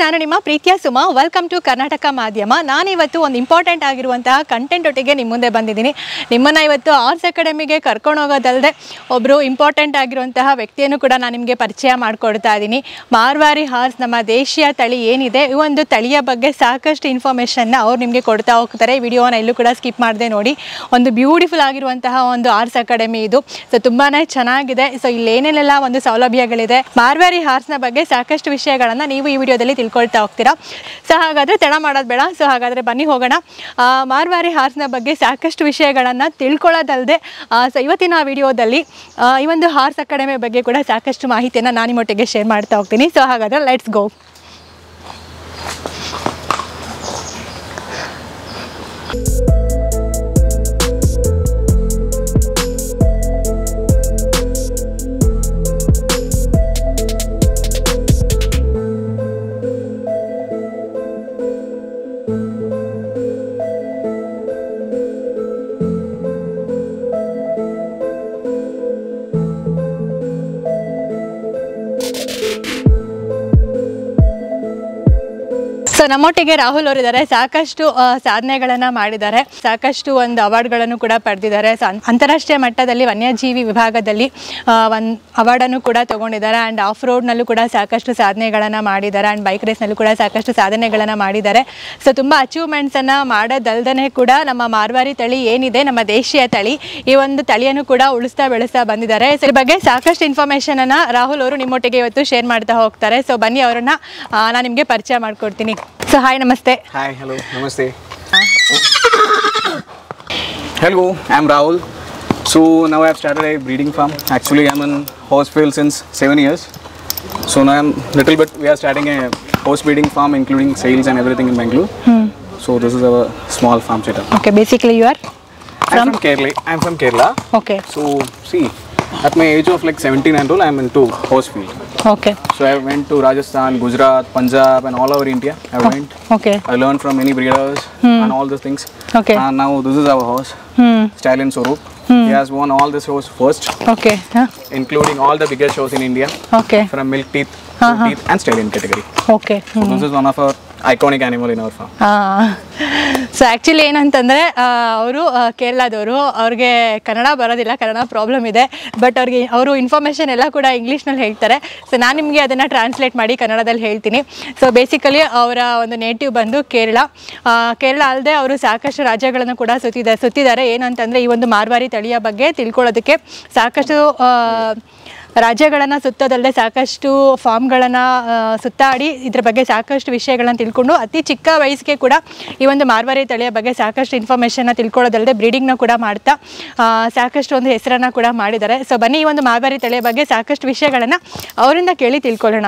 ನಾನು ನಿಮ್ಮ ಪ್ರೀತಿಯ ಸುಮಾ. ವೆಲ್ಕಮ್ ಟು ಕರ್ನಾಟಕ ಮಾಧ್ಯಮ. ನಾನಿವತ್ತು ಒಂದು ಇಂಪಾರ್ಟೆಂಟ್ ಆಗಿರುವಂತಹ ಕಂಟೆಂಟ್ ಒಟ್ಟಿಗೆ ನಿಮ್ಮ ಮುಂದೆ ಬಂದಿದ್ದೀನಿ. ನಿಮ್ಮನ್ನು ಇವತ್ತು ಆರ್ಟ್ಸ್ ಅಕಾಡೆಮಿಗೆ ಕರ್ಕೊಂಡು ಹೋಗೋದಲ್ಲದೆ ಒಬ್ಬರು ಇಂಪಾರ್ಟೆಂಟ್ ಆಗಿರುವಂತಹ ವ್ಯಕ್ತಿಯನ್ನು ಕೂಡ ನಾನು ನಿಮಗೆ ಪರಿಚಯ ಮಾಡಿಕೊಡ್ತಾ ಇದ್ದೀನಿ. ಮಾರ್ವಾರಿ ಹಾರ್ಸ್ ನಮ್ಮ ದೇಶೀಯ ತಳಿ ಏನಿದೆ, ಈ ಒಂದು ತಳಿಯ ಬಗ್ಗೆ ಸಾಕಷ್ಟು ಇನ್ಫಾರ್ಮೇಷನ್ನ ಅವ್ರು ನಿಮಗೆ ಕೊಡ್ತಾ ಹೋಗ್ತಾರೆ. ವಿಡಿಯೋನ ಎಲ್ಲೂ ಕೂಡ ಸ್ಕಿಪ್ ಮಾಡದೆ ನೋಡಿ. ಒಂದು ಬ್ಯೂಟಿಫುಲ್ ಆಗಿರುವಂತಹ ಒಂದು ಆರ್ಟ್ಸ್ ಅಕಾಡೆಮಿ ಇದು. ಸೊ ತುಂಬಾ ಚೆನ್ನಾಗಿದೆ. ಸೊ ಇಲ್ಲಿ ಏನೇನೆಲ್ಲ ಒಂದು ಸೌಲಭ್ಯಗಳಿದೆ, ಮಾರ್ವಾರಿ ಹಾರ್ಸ್ನ ಬಗ್ಗೆ ಸಾಕಷ್ಟು ವಿಷಯಗಳನ್ನು ನೀವು ಈ ವಿಡಿಯೋದಲ್ಲಿ ತಿಳ್ಕೊಳ್ತಾ ಹೋಗ್ತೀರಾ. ಸೊ ಹಾಗಾದರೆ ತಡ ಮಾಡೋದು ಬೇಡ. ಸೊ ಹಾಗಾದರೆ ಬನ್ನಿ ಹೋಗೋಣ. ಮಾರ್ವಾರಿ ಹಾರ್ಸ್ನ ಬಗ್ಗೆ ಸಾಕಷ್ಟು ವಿಷಯಗಳನ್ನು ತಿಳ್ಕೊಳ್ಳೋದಲ್ಲದೆ ಸೊ ಇವತ್ತಿನ ವಿಡಿಯೋದಲ್ಲಿ ಈ ಒಂದು ಹಾರ್ಸ್ ಅಕಾಡೆಮಿ ಬಗ್ಗೆ ಕೂಡ ಸಾಕಷ್ಟು ಮಾಹಿತಿಯನ್ನು ನಾನು ನಿಮ್ಮೊಟ್ಟಿಗೆ ಶೇರ್ ಮಾಡ್ತಾ ಹೋಗ್ತೀನಿ. ಸೊ ಹಾಗಾದರೆ ಲೆಟ್ಸ್ ಗೋ. ಸೊ ನಮ್ಮೊಟ್ಟಿಗೆ ರಾಹುಲ್ ಅವರಿದ್ದಾರೆ. ಸಾಕಷ್ಟು ಸಾಧನೆಗಳನ್ನು ಮಾಡಿದ್ದಾರೆ, ಸಾಕಷ್ಟು ಒಂದು ಅವಾರ್ಡ್ಗಳನ್ನು ಕೂಡ ಪಡೆದಿದ್ದಾರೆ. ಸೊ ಅಂತಾರಾಷ್ಟ್ರೀಯ ಮಟ್ಟದಲ್ಲಿ ವನ್ಯಜೀವಿ ವಿಭಾಗದಲ್ಲಿ ಒಂದು ಅವಾರ್ಡನ್ನು ಕೂಡ ತೊಗೊಂಡಿದ್ದಾರೆ. ಆ್ಯಂಡ್ ಆಫ್ ರೋಡ್ನಲ್ಲೂ ಕೂಡ ಸಾಕಷ್ಟು ಸಾಧನೆಗಳನ್ನು ಮಾಡಿದ್ದಾರೆ. ಆ್ಯಂಡ್ ಬೈಕ್ ರೇಸ್ನಲ್ಲೂ ಕೂಡ ಸಾಕಷ್ಟು ಸಾಧನೆಗಳನ್ನು ಮಾಡಿದ್ದಾರೆ. ಸೊ ತುಂಬ ಅಚೀವ್ಮೆಂಟ್ಸನ್ನು ಮಾಡೋದಲ್ದೇ ಕೂಡ ನಮ್ಮ ಮಾರ್ವಾರಿ ತಳಿ ಏನಿದೆ, ನಮ್ಮ ದೇಶೀಯ ತಳಿ, ಈ ಒಂದು ತಳಿಯನ್ನು ಕೂಡ ಉಳಿಸ್ತಾ ಬೆಳೆಸ್ತಾ ಬಂದಿದ್ದಾರೆ. ಸೊ ಇದ್ರ ಬಗ್ಗೆ ಸಾಕಷ್ಟು ಇನ್ಫಾರ್ಮೇಷನನ್ನು ರಾಹುಲ್ ಅವರು ನಿಮ್ಮೊಟ್ಟಿಗೆ ಇವತ್ತು ಶೇರ್ ಮಾಡ್ತಾ ಹೋಗ್ತಾರೆ. ಸೊ ಬನ್ನಿ, ಅವರನ್ನು ನಾನು ನಿಮಗೆ ಪರಿಚಯ ಮಾಡಿಕೊಡ್ತೀನಿ. So hi, namaste. Hi, hello, namaste. Hello, I'm Rahul. So now I have started a breeding farm. Actually, I'm in horse field since 7 years. So now we are starting a horse breeding farm, including sales and everything in Bangalore. So this is our small farm setup. Okay, basically you are I'm from Kerala. I'm from Kerala. Okay. So see, at my age of like 17 and all, I'm into horse field. Okay. So I went to Rajasthan, Gujarat, Punjab and all over India. I went. Okay. I learned from many breeders and all those things. Okay. And now this is our horse, Stallion Swaroop. He has won all the shows first. Okay. Including all the biggest shows in India. Okay. From milk teeth, teeth and stallion category. Okay. So this is one of our iconic animal in our farm. So actually ಏನಂತಂದರೆ ಅವರು ಕೇರಳದವರು, ಅವ್ರಿಗೆ ಕನ್ನಡ ಬರೋದಿಲ್ಲ, Kannada problem ಇದೆ. But ಅವರು information ಎಲ್ಲ ಕೂಡ ಇಂಗ್ಲೀಷ್ನಲ್ಲಿ ಹೇಳ್ತಾರೆ. ಸೊ ನಾನು ನಿಮಗೆ ಅದನ್ನು ಟ್ರಾನ್ಸ್ಲೇಟ್ ಮಾಡಿ ಕನ್ನಡದಲ್ಲಿ ಹೇಳ್ತೀನಿ. ಸೊ ಬೇಸಿಕಲಿ ಅವರ ಒಂದು ನೇಟಿವ್ ಬಂದು ಕೇರಳ ಅಲ್ಲದೆ ಅವರು ಸಾಕಷ್ಟು ರಾಜ್ಯಗಳನ್ನು ಕೂಡ ಸುತ್ತಿದ್ದಾರೆ. ಏನಂತಂದರೆ ಈ ಒಂದು ಮಾರ್ವಾರಿ ತಳಿಯ ಬಗ್ಗೆ ತಿಳ್ಕೊಳ್ಳೋದಕ್ಕೆ ಸಾಕಷ್ಟು ರಾಜ್ಯಗಳನ್ನು ಸುತ್ತೋದಲ್ಲದೆ ಸಾಕಷ್ಟು ಫಾರ್ಮ್ಗಳನ್ನು ಸುತ್ತಾಡಿ ಇದ್ರ ಬಗ್ಗೆ ಸಾಕಷ್ಟು ವಿಷಯಗಳನ್ನು ತಿಳ್ಕೊಂಡು ಅತಿ ಚಿಕ್ಕ ವಯಸ್ಸಿಗೆ ಕೂಡ ಈ ಒಂದು ಮಾರ್ವಾರಿ ತಳಿಯ ಬಗ್ಗೆ ಸಾಕಷ್ಟು ಇನ್ಫಾರ್ಮೇಷನ್ನ ತಿಳ್ಕೊಳ್ಳೋದಲ್ಲದೆ ಬ್ರೀಡಿಂಗ್ನ ಕೂಡ ಮಾಡ್ತಾ ಸಾಕಷ್ಟು ಒಂದು ಹೆಸರನ್ನು ಕೂಡ ಮಾಡಿದ್ದಾರೆ. ಸೊ ಬನ್ನಿ, ಈ ಒಂದು ಮಾರ್ವಾರಿ ತಳಿಯ ಬಗ್ಗೆ ಸಾಕಷ್ಟು ವಿಷಯಗಳನ್ನು ಅವರಿಂದ ಕೇಳಿ ತಿಳ್ಕೊಳ್ಳೋಣ.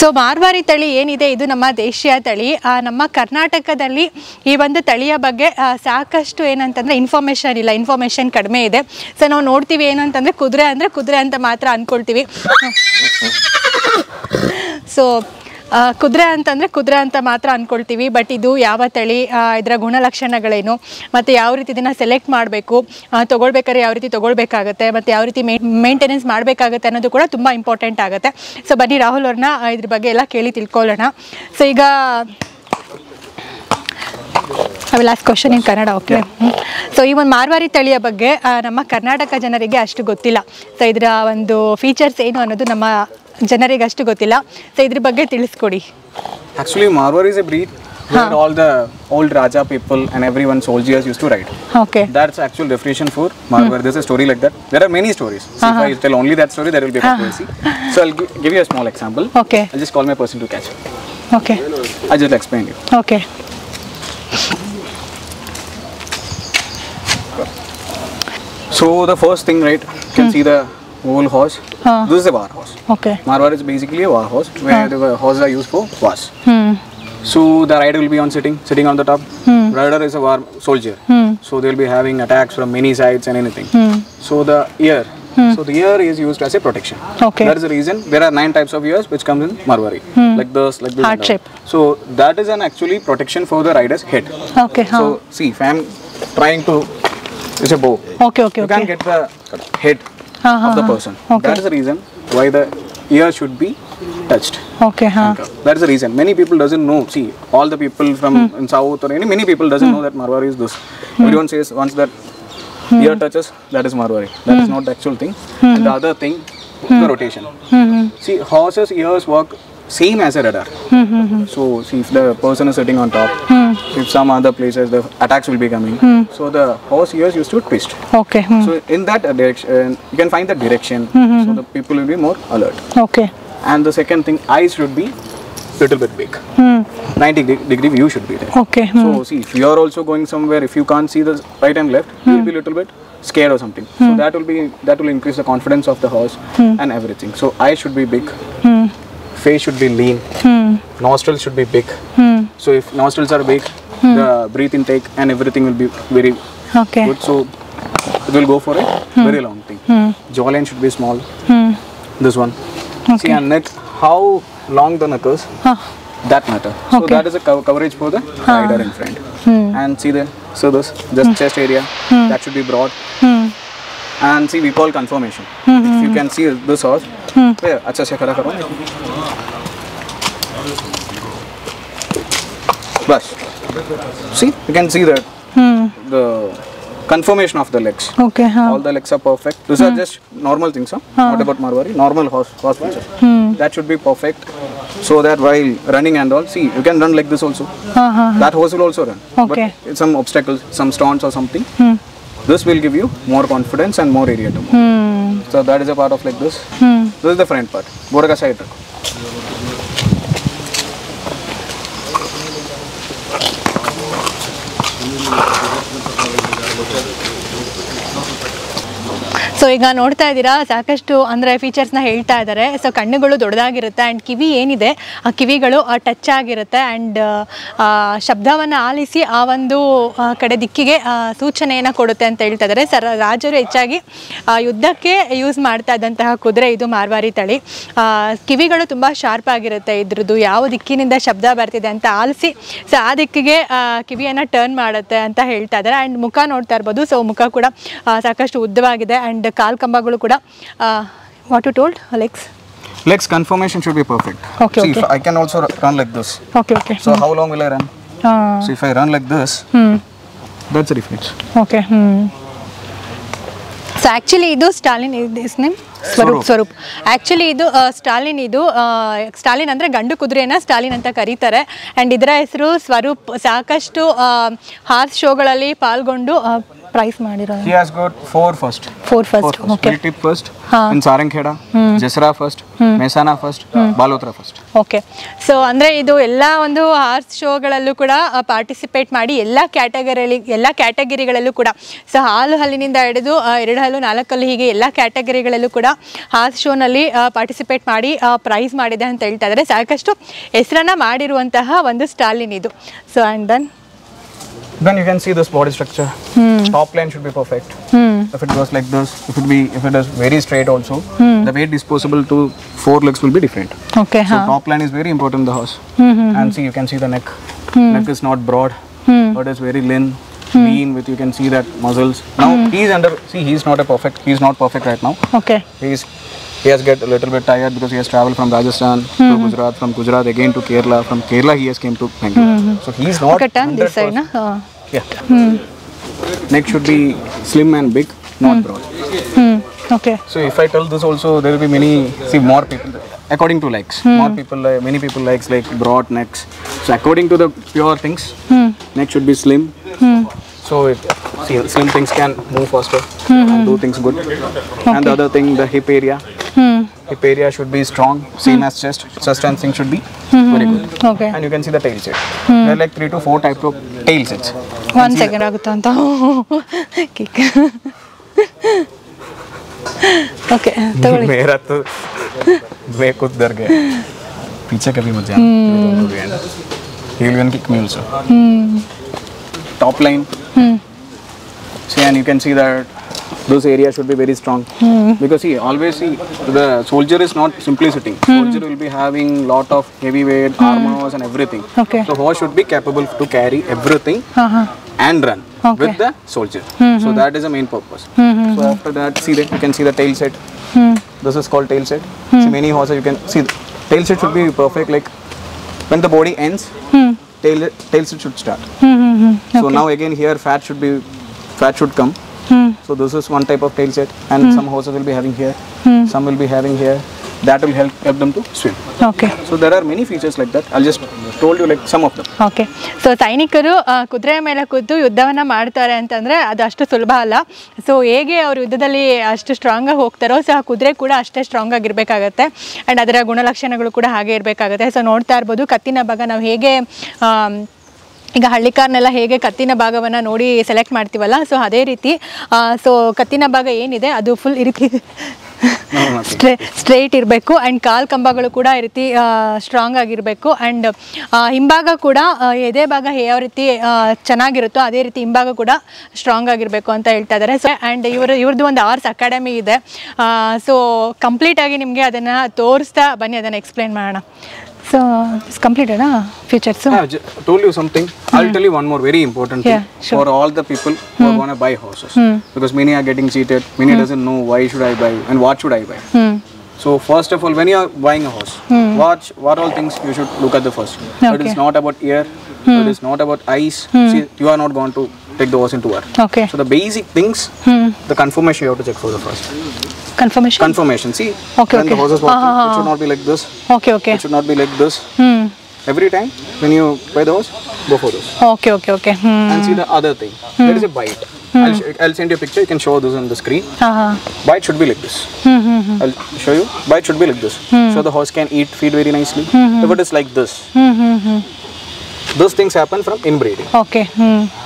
ಸೊ ಮಾರ್ವಾರಿ ತಳಿ ಏನಿದೆ, ಇದು ನಮ್ಮ ದೇಶೀಯ ತಳಿ. ನಮ್ಮ ಕರ್ನಾಟಕದಲ್ಲಿ ಈ ಒಂದು ತಳಿಯ ಬಗ್ಗೆ ಸಾಕಷ್ಟು ಏನಂತಂದರೆ ಇನ್ಫಾರ್ಮೇಷನ್ ಕಡಿಮೆ ಇದೆ. ಸೊ ನಾವು ನೋಡ್ತೀವಿ ಏನಂತಂದರೆ ಕುದುರೆ ಅಂತ ಮಾತ್ರ ಅಂದ್ಕೊಳ್ತೀವಿ. ಸೊ ಕುದುರೆ ಅಂತಂದರೆ ಕುದುರೆ ಅಂತ ಮಾತ್ರ ಅಂದ್ಕೊಳ್ತೀವಿ, ಬಟ್ ಇದು ಯಾವ ತಳಿ, ಇದರ ಗುಣಲಕ್ಷಣಗಳೇನು, ಮತ್ತು ಯಾವ ರೀತಿ ಇದನ್ನು ಸೆಲೆಕ್ಟ್ ಮಾಡಬೇಕು, ತೊಗೊಳ್ಬೇಕಾದ್ರೆ ಯಾವ ರೀತಿ ತೊಗೊಳ್ಬೇಕಾಗತ್ತೆ, ಮತ್ತು ಯಾವ ರೀತಿ ಮೇಂಟೆನೆನ್ಸ್ ಮಾಡಬೇಕಾಗತ್ತೆ ಅನ್ನೋದು ಕೂಡ ತುಂಬ ಇಂಪಾರ್ಟೆಂಟ್ ಆಗುತ್ತೆ. ಸೊ ಬನ್ನಿ ರಾಹುಲ್ ಅವ್ರನ್ನ ಇದ್ರ ಬಗ್ಗೆ ಎಲ್ಲ ಕೇಳಿ ತಿಳ್ಕೊಳ್ಳೋಣ. ಸೊ ಈಗ I will ask question in Kannada. Okay. So ಈ ಒಂದು ಮಾರ್ವಾರಿ ತಳಿಯ ಬಗ್ಗೆ ನಮ್ಮ ಕರ್ನಾಟಕ ಜನರಿಗೆ ಅಷ್ಟು ಗೊತ್ತಿಲ್ಲ. ಸೊ ಇದರ ಒಂದು ಫೀಚರ್ಸ್ ಏನು ಅನ್ನೋದು ನಮ್ಮ ಜನರಿಗೆ ಅಷ್ಟು ಗೊತ್ತಿಲ್ಲ. ಸೊ ಇದ್ರ ಬಗ್ಗೆ ತಿಳಿಸ್ಕೊಡಿ. Actually, Marwari is a breed where all the old Raja people and everyone soldiers used to ride. Okay. That's actual definition for Marwari. There's a story like that. There are many stories. So if I tell only that story, there will be a controversy. So I'll give you a small example. Okay. I'll just call my person to catch. Okay. I'll just explain you. Okay. So the first thing, right, you can see the whole horse. This is a war horse. Okay. Marwar is basically a war horse where the horses are used for wars. So the rider will be sitting on the top. Rider is a war soldier. So they'll be having attacks from many sides and anything. So the ear. So the ear is used as a protection. Okay. That is the reason there are 9 types of ears which comes in Marwari. Like this, like this. Heart shape. So that is an actually protection for the rider's head. Okay. So see, if I am trying to, it's a bow. Okay. Okay. You can't get the head of the person. Okay. That is the reason why the ear should be touched. Okay. That is the reason. Many people doesn't know. See, all the people from in south or many people doesn't know that Marwari is this. Everyone says once that ear touches, that is Marwari. That is not the actual thing. And the other thing, the rotation. See, horses' ears work same as a radar. So see, if the person is sitting on top, if some other places the attacks will be coming, so the horse ears used to twist. Okay. So in that direction, you can find the direction, so the people will be more alert. Okay. And the second thing, eyes should be little bit big. 90-degree view should be there. Okay. So see, if you are also going somewhere, if you can't see the right and left, you will be little bit scared or something. So that will increase the confidence of the horse and everything. So eyes should be big. Face should be lean. Nostrils should be big. So if nostrils are big, the breath intake and everything will be very Okay. good. So it will go for a very long thing. Jawline should be small. This one. See, and neck, how long the neck is, that matter. So that is a coverage for the rider in front. And see this just chest area, that should be broad. And see, we call conformation. If you can see this horse, अच्छा से खड़ा करो. Bas. See, you can see that the conformation of the legs. Okay. All the legs are perfect. These are just normal things, not about Marwari. Normal horse features. That should be perfect. So that while running and all, see, you can run like this also. That horse will also run. Okay. But it's some obstacles, some stones or something. This will give you more confidence and more area to move. So that is a part of like this. This is the front part. Borga side. So ಈಗ ನೋಡ್ತಾ ಇದ್ದೀರಾ ಸಾಕಷ್ಟು ಅಂದರೆ ಫೀಚರ್ಸ್ನ ಹೇಳ್ತಾ ಇದ್ದಾರೆ. So ಕಣ್ಣುಗಳು ದೊಡ್ಡದಾಗಿರುತ್ತೆ and ಕಿವಿ ಏನಿದೆ ಆ ಕಿವಿಗಳು ಟಚ್ ಆಗಿರುತ್ತೆ ಆ್ಯಂಡ್ ಶಬ್ದವನ್ನು ಆಲಿಸಿ ಆ ಒಂದು ಕಡೆ ದಿಕ್ಕಿಗೆ ಸೂಚನೆಯನ್ನು ಕೊಡುತ್ತೆ ಅಂತ ಹೇಳ್ತಾ ಇದ್ದಾರೆ. ರಾಜರು ಹೆಚ್ಚಾಗಿ ಯುದ್ಧಕ್ಕೆ ಯೂಸ್ ಮಾಡ್ತಾ ಇದ್ದಂತಹ ಕುದುರೆ ಇದು ಮಾರ್ವಾರಿ ತಳಿ. ಕಿವಿಗಳು ತುಂಬ ಶಾರ್ಪ್ ಆಗಿರುತ್ತೆ ಇದ್ರದ್ದು, ಯಾವ ದಿಕ್ಕಿನಿಂದ ಶಬ್ದ ಬರ್ತಿದೆ ಅಂತ ಆಲಿಸಿ ಸೊ ಆ ದಿಕ್ಕಿಗೆ ಕಿವಿಯನ್ನು ಟರ್ನ್ ಮಾಡುತ್ತೆ ಅಂತ ಹೇಳ್ತಾ ಇದ್ದಾರೆ. ಆ್ಯಂಡ್ ಮುಖ ನೋಡ್ತಾ ಇರ್ಬೋದು. ಸೊ ಮುಖ ಕೂಡ ಸಾಕಷ್ಟು ಉದ್ದವಾಗಿದೆ ಆ್ಯಂಡ್ ಕಾಲ್ ಕಂಬಗಳು ಕೂಡ what you told Legs conformation should be perfect. Okay. See, if I can also run like this. Okay. So how long will I run? So if I run like this, that's the difference. Okay. So actually ಇದು Stalin, is name Swaroop. Actually ಇದು Stalin ಅಂದರೆ ಗಂಡು ಕುದುರೆನ ಸ್ಟಾಲಿನ್ ಅಂತ ಕರೀತಾರೆ. And ಇದರ ಹೆಸರು ಸ್ವರೂಪ್. ಸಾಕಷ್ಟು horse ಶೋಗಳಲ್ಲಿ ಪಾಲ್ಗೊಂಡು ಪ್ರೈಸ್ ಮಾಡಿರೋ. He has got 4 first. Okay. Tip first, in Sarankheda, Jasra first, Mehsana first, Balotra first. Okay. So ಅಂದರೆ ಇದು ಎಲ್ಲ ಒಂದು ಹಾರ್ಸ್ ಶೋಗಳಲ್ಲೂ ಕೂಡ ಪಾರ್ಟಿಸಿಪೇಟ್ ಮಾಡಿ ಎಲ್ಲ ಕ್ಯಾಟಗರಿಗಳಲ್ಲೂ ಕೂಡ ಸೊ ಹಾಲು ಹಲ್ಲಿನಿಂದ ಹಿಡಿದು 2 ಹಲ್ಲು 4 ಹಲ್ಲು ಹೀಗೆ ಎಲ್ಲ ಕ್ಯಾಟಗರಿಗಳಲ್ಲೂ ಕೂಡ ಹಾರ್ಸ್ ಶೋನಲ್ಲಿ ಪಾರ್ಟಿಸಿಪೇಟ್ ಮಾಡಿ ಪ್ರೈಸ್ ಮಾಡಿದೆ ಅಂತ ಹೇಳ್ತಾ ಇದ್ದಾರೆ. ಸಾಕಷ್ಟು ಹೆಸರನ್ನು ಮಾಡಿರುವಂತಹ ಒಂದು ಸ್ಟಾಲಿನ್ ಇದು. So and then Then you can see this body structure. Top line should be perfect. If it goes like this, if it is very straight also, the weight disposable to 4 legs will be different. Okay. So top line is very important in the horse. And see, you can see the neck. Neck is not broad, but it's very lean with, you can see that muscles. Now he's not perfect right now. Okay. He has get a little bit tired because he has traveled from Rajasthan to Gujarat, from Gujarat again to Kerala, from Kerala he has came to Bangalore. So he's not. Okay, turn this side, na? Yeah. Neck should be slim and big, not broad. Okay. So if I tell this also, there will be more people. According to likes, many people likes like broad necks. So according to the pure things, neck should be slim. So slim things can move faster and do things good. Okay. And the other thing, the hip area. Hip area should be strong, same as chest. Chest and thing should be very good. Okay. And you can see the tail set. There are like 3 to 4 types of tail sets. 1 second agutta anta. Kick. Okay. तगड़ी. मेरा तो मैं खुद डर गया. पीछे कभी मत जाना. He will even kick me also. Top line. See, and you can see that this area should be very strong. Because always the soldier is not simply sitting. Soldier will be having lot of heavy weight, armors and everything. Okay. So horse should be capable to carry everything and run with the soldier. So that is the main purpose. So after that, you can see the tail set. This is called tail set. See, many horses you can see the tail set should be perfect. Like when the body ends, tail set should start. So now again here fat should come. So this is one type of tail set, and some horses will be having here, some will be having here. That will help them to swim. Okay. So there are many features like that. I'll just told you like some of them. Okay. So ಸೈನಿಕರು ಕುದುರೆ ಮೇಲೆ ಕೂತು ಯುದ್ಧವನ್ನ ಮಾಡ್ತಾರೆ ಅಂತಂದ್ರೆ ಅದು ಅಷ್ಟು ಸುಲಭ ಅಲ್ಲ. ಸೊ ಹೇಗೆ ಅವರು ಯುದ್ಧದಲ್ಲಿ ಅಷ್ಟು ಸ್ಟ್ರಾಂಗ್ ಆಗಿ ಹೋಗ್ತಾರೋ ಸೊ ಆ ಕುದುರೆ ಕೂಡ ಅಷ್ಟೇ ಸ್ಟ್ರಾಂಗ್ ಆಗಿರಬೇಕಾಗತ್ತೆ ಆ್ಯಂಡ್ ಅದರ ಗುಣಲಕ್ಷಣಗಳು ಕೂಡ ಹಾಗೆ ಇರಬೇಕಾಗತ್ತೆ. ಸೊ ನೋಡ್ತಾ ಇರ್ಬೋದು ಕತ್ತಿನ ಭಾಗ ನಾವು ಹೇಗೆ ಈಗ ಹಳ್ಳಿಕಾರನೆಲ್ಲ ಹೇಗೆ ಕತ್ತಿನ ಭಾಗವನ್ನು ನೋಡಿ ಸೆಲೆಕ್ಟ್ ಮಾಡ್ತೀವಲ್ಲ ಸೊ ಅದೇ ರೀತಿ ಸೊ ಕತ್ತಿನ ಭಾಗ ಏನಿದೆ ಅದು ಫುಲ್ ಈ ರೀತಿ ಸ್ಟ್ರೈಟ್ ಇರಬೇಕು ಆ್ಯಂಡ್ ಕಾಲು ಕಂಬಗಳು ಕೂಡ ಈ ರೀತಿ ಸ್ಟ್ರಾಂಗ್ ಆಗಿರಬೇಕು ಆ್ಯಂಡ್ ಹಿಂಭಾಗ ಕೂಡ ಎದೆ ಭಾಗ ಯಾವ ರೀತಿ ಚೆನ್ನಾಗಿರುತ್ತೋ ಅದೇ ರೀತಿ ಹಿಂಭಾಗ ಕೂಡ ಸ್ಟ್ರಾಂಗ್ ಆಗಿರಬೇಕು ಅಂತ ಹೇಳ್ತಾ ಇದ್ದಾರೆ. ಸೊ ಆ್ಯಂಡ್ ಇವ್ರದ್ದು ಒಂದು ಆರ್ಸ್ ಅಕಾಡೆಮಿ ಇದೆ. ಸೊ ಕಂಪ್ಲೀಟಾಗಿ ನಿಮಗೆ ಅದನ್ನು ತೋರಿಸ್ತಾ ಬನ್ನಿ, ಅದನ್ನು ಎಕ್ಸ್ಪ್ಲೇನ್ ಮಾಡೋಣ. So it's completed, features. So I told you something. I'll tell you one more very important thing for all the people who are going to buy horses. Because many are getting cheated. Many doesn't know why should I buy and what should I buy. So first of all, when you are buying a horse, watch what all things you should look at the first. It is not about ear. It is not about eyes. See, you are not going to take the horse into war. Okay. So the basic things, the conformation you have to check for the first. Conformation. See, when the horse is walking, it should not be like this. Okay. It should not be like this. Every time when you buy the horse, go for this. Okay. And see the other thing. There is a bite. I'll send you a picture. You can show this on the screen. Bite should be like this. I'll show you. Bite should be like this. So the horse can feed very nicely. If it is like this, those things happen from inbreeding. Okay.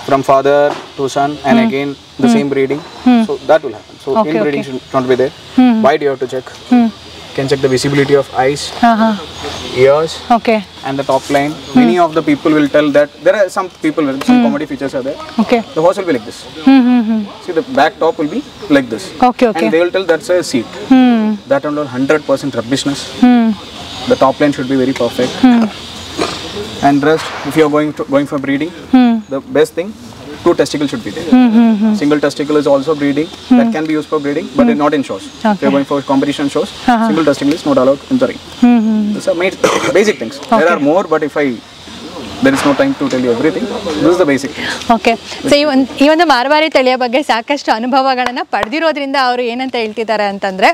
From father to son and again the same breeding. So that will happen. So inbreeding should not be there. Bite you have to check. You can check the visibility of eyes, ears, and the top line. Many of the people will tell that there are some people with some comedy features are there. Okay. The horse will be like this. See, the back top will be like this. Okay. And they will tell that's a seat. That under 100% rubbishness. The top line should be very perfect. And rest, if you are going for breeding, the best thing, 2 testicles should be there. Single testicle is also breeding. That can be used for breeding, but not in shows. If you are going for competition shows, single testicle is not allowed in the ring. These are basic things. There are more, but there is no time to tell you everything. This is the basic thing. Okay. So ಈ ಒಂದು ಮಾರ್ವಾರಿ ತಳಿಯ ಬಗ್ಗೆ ಸಾಕಷ್ಟು ಅನುಭವಗಳನ್ನು ಪಡೆದಿರೋದ್ರಿಂದ ಅವರು ಏನಂತ ಹೇಳ್ತಿದ್ದಾರೆ ಅಂತಂದರೆ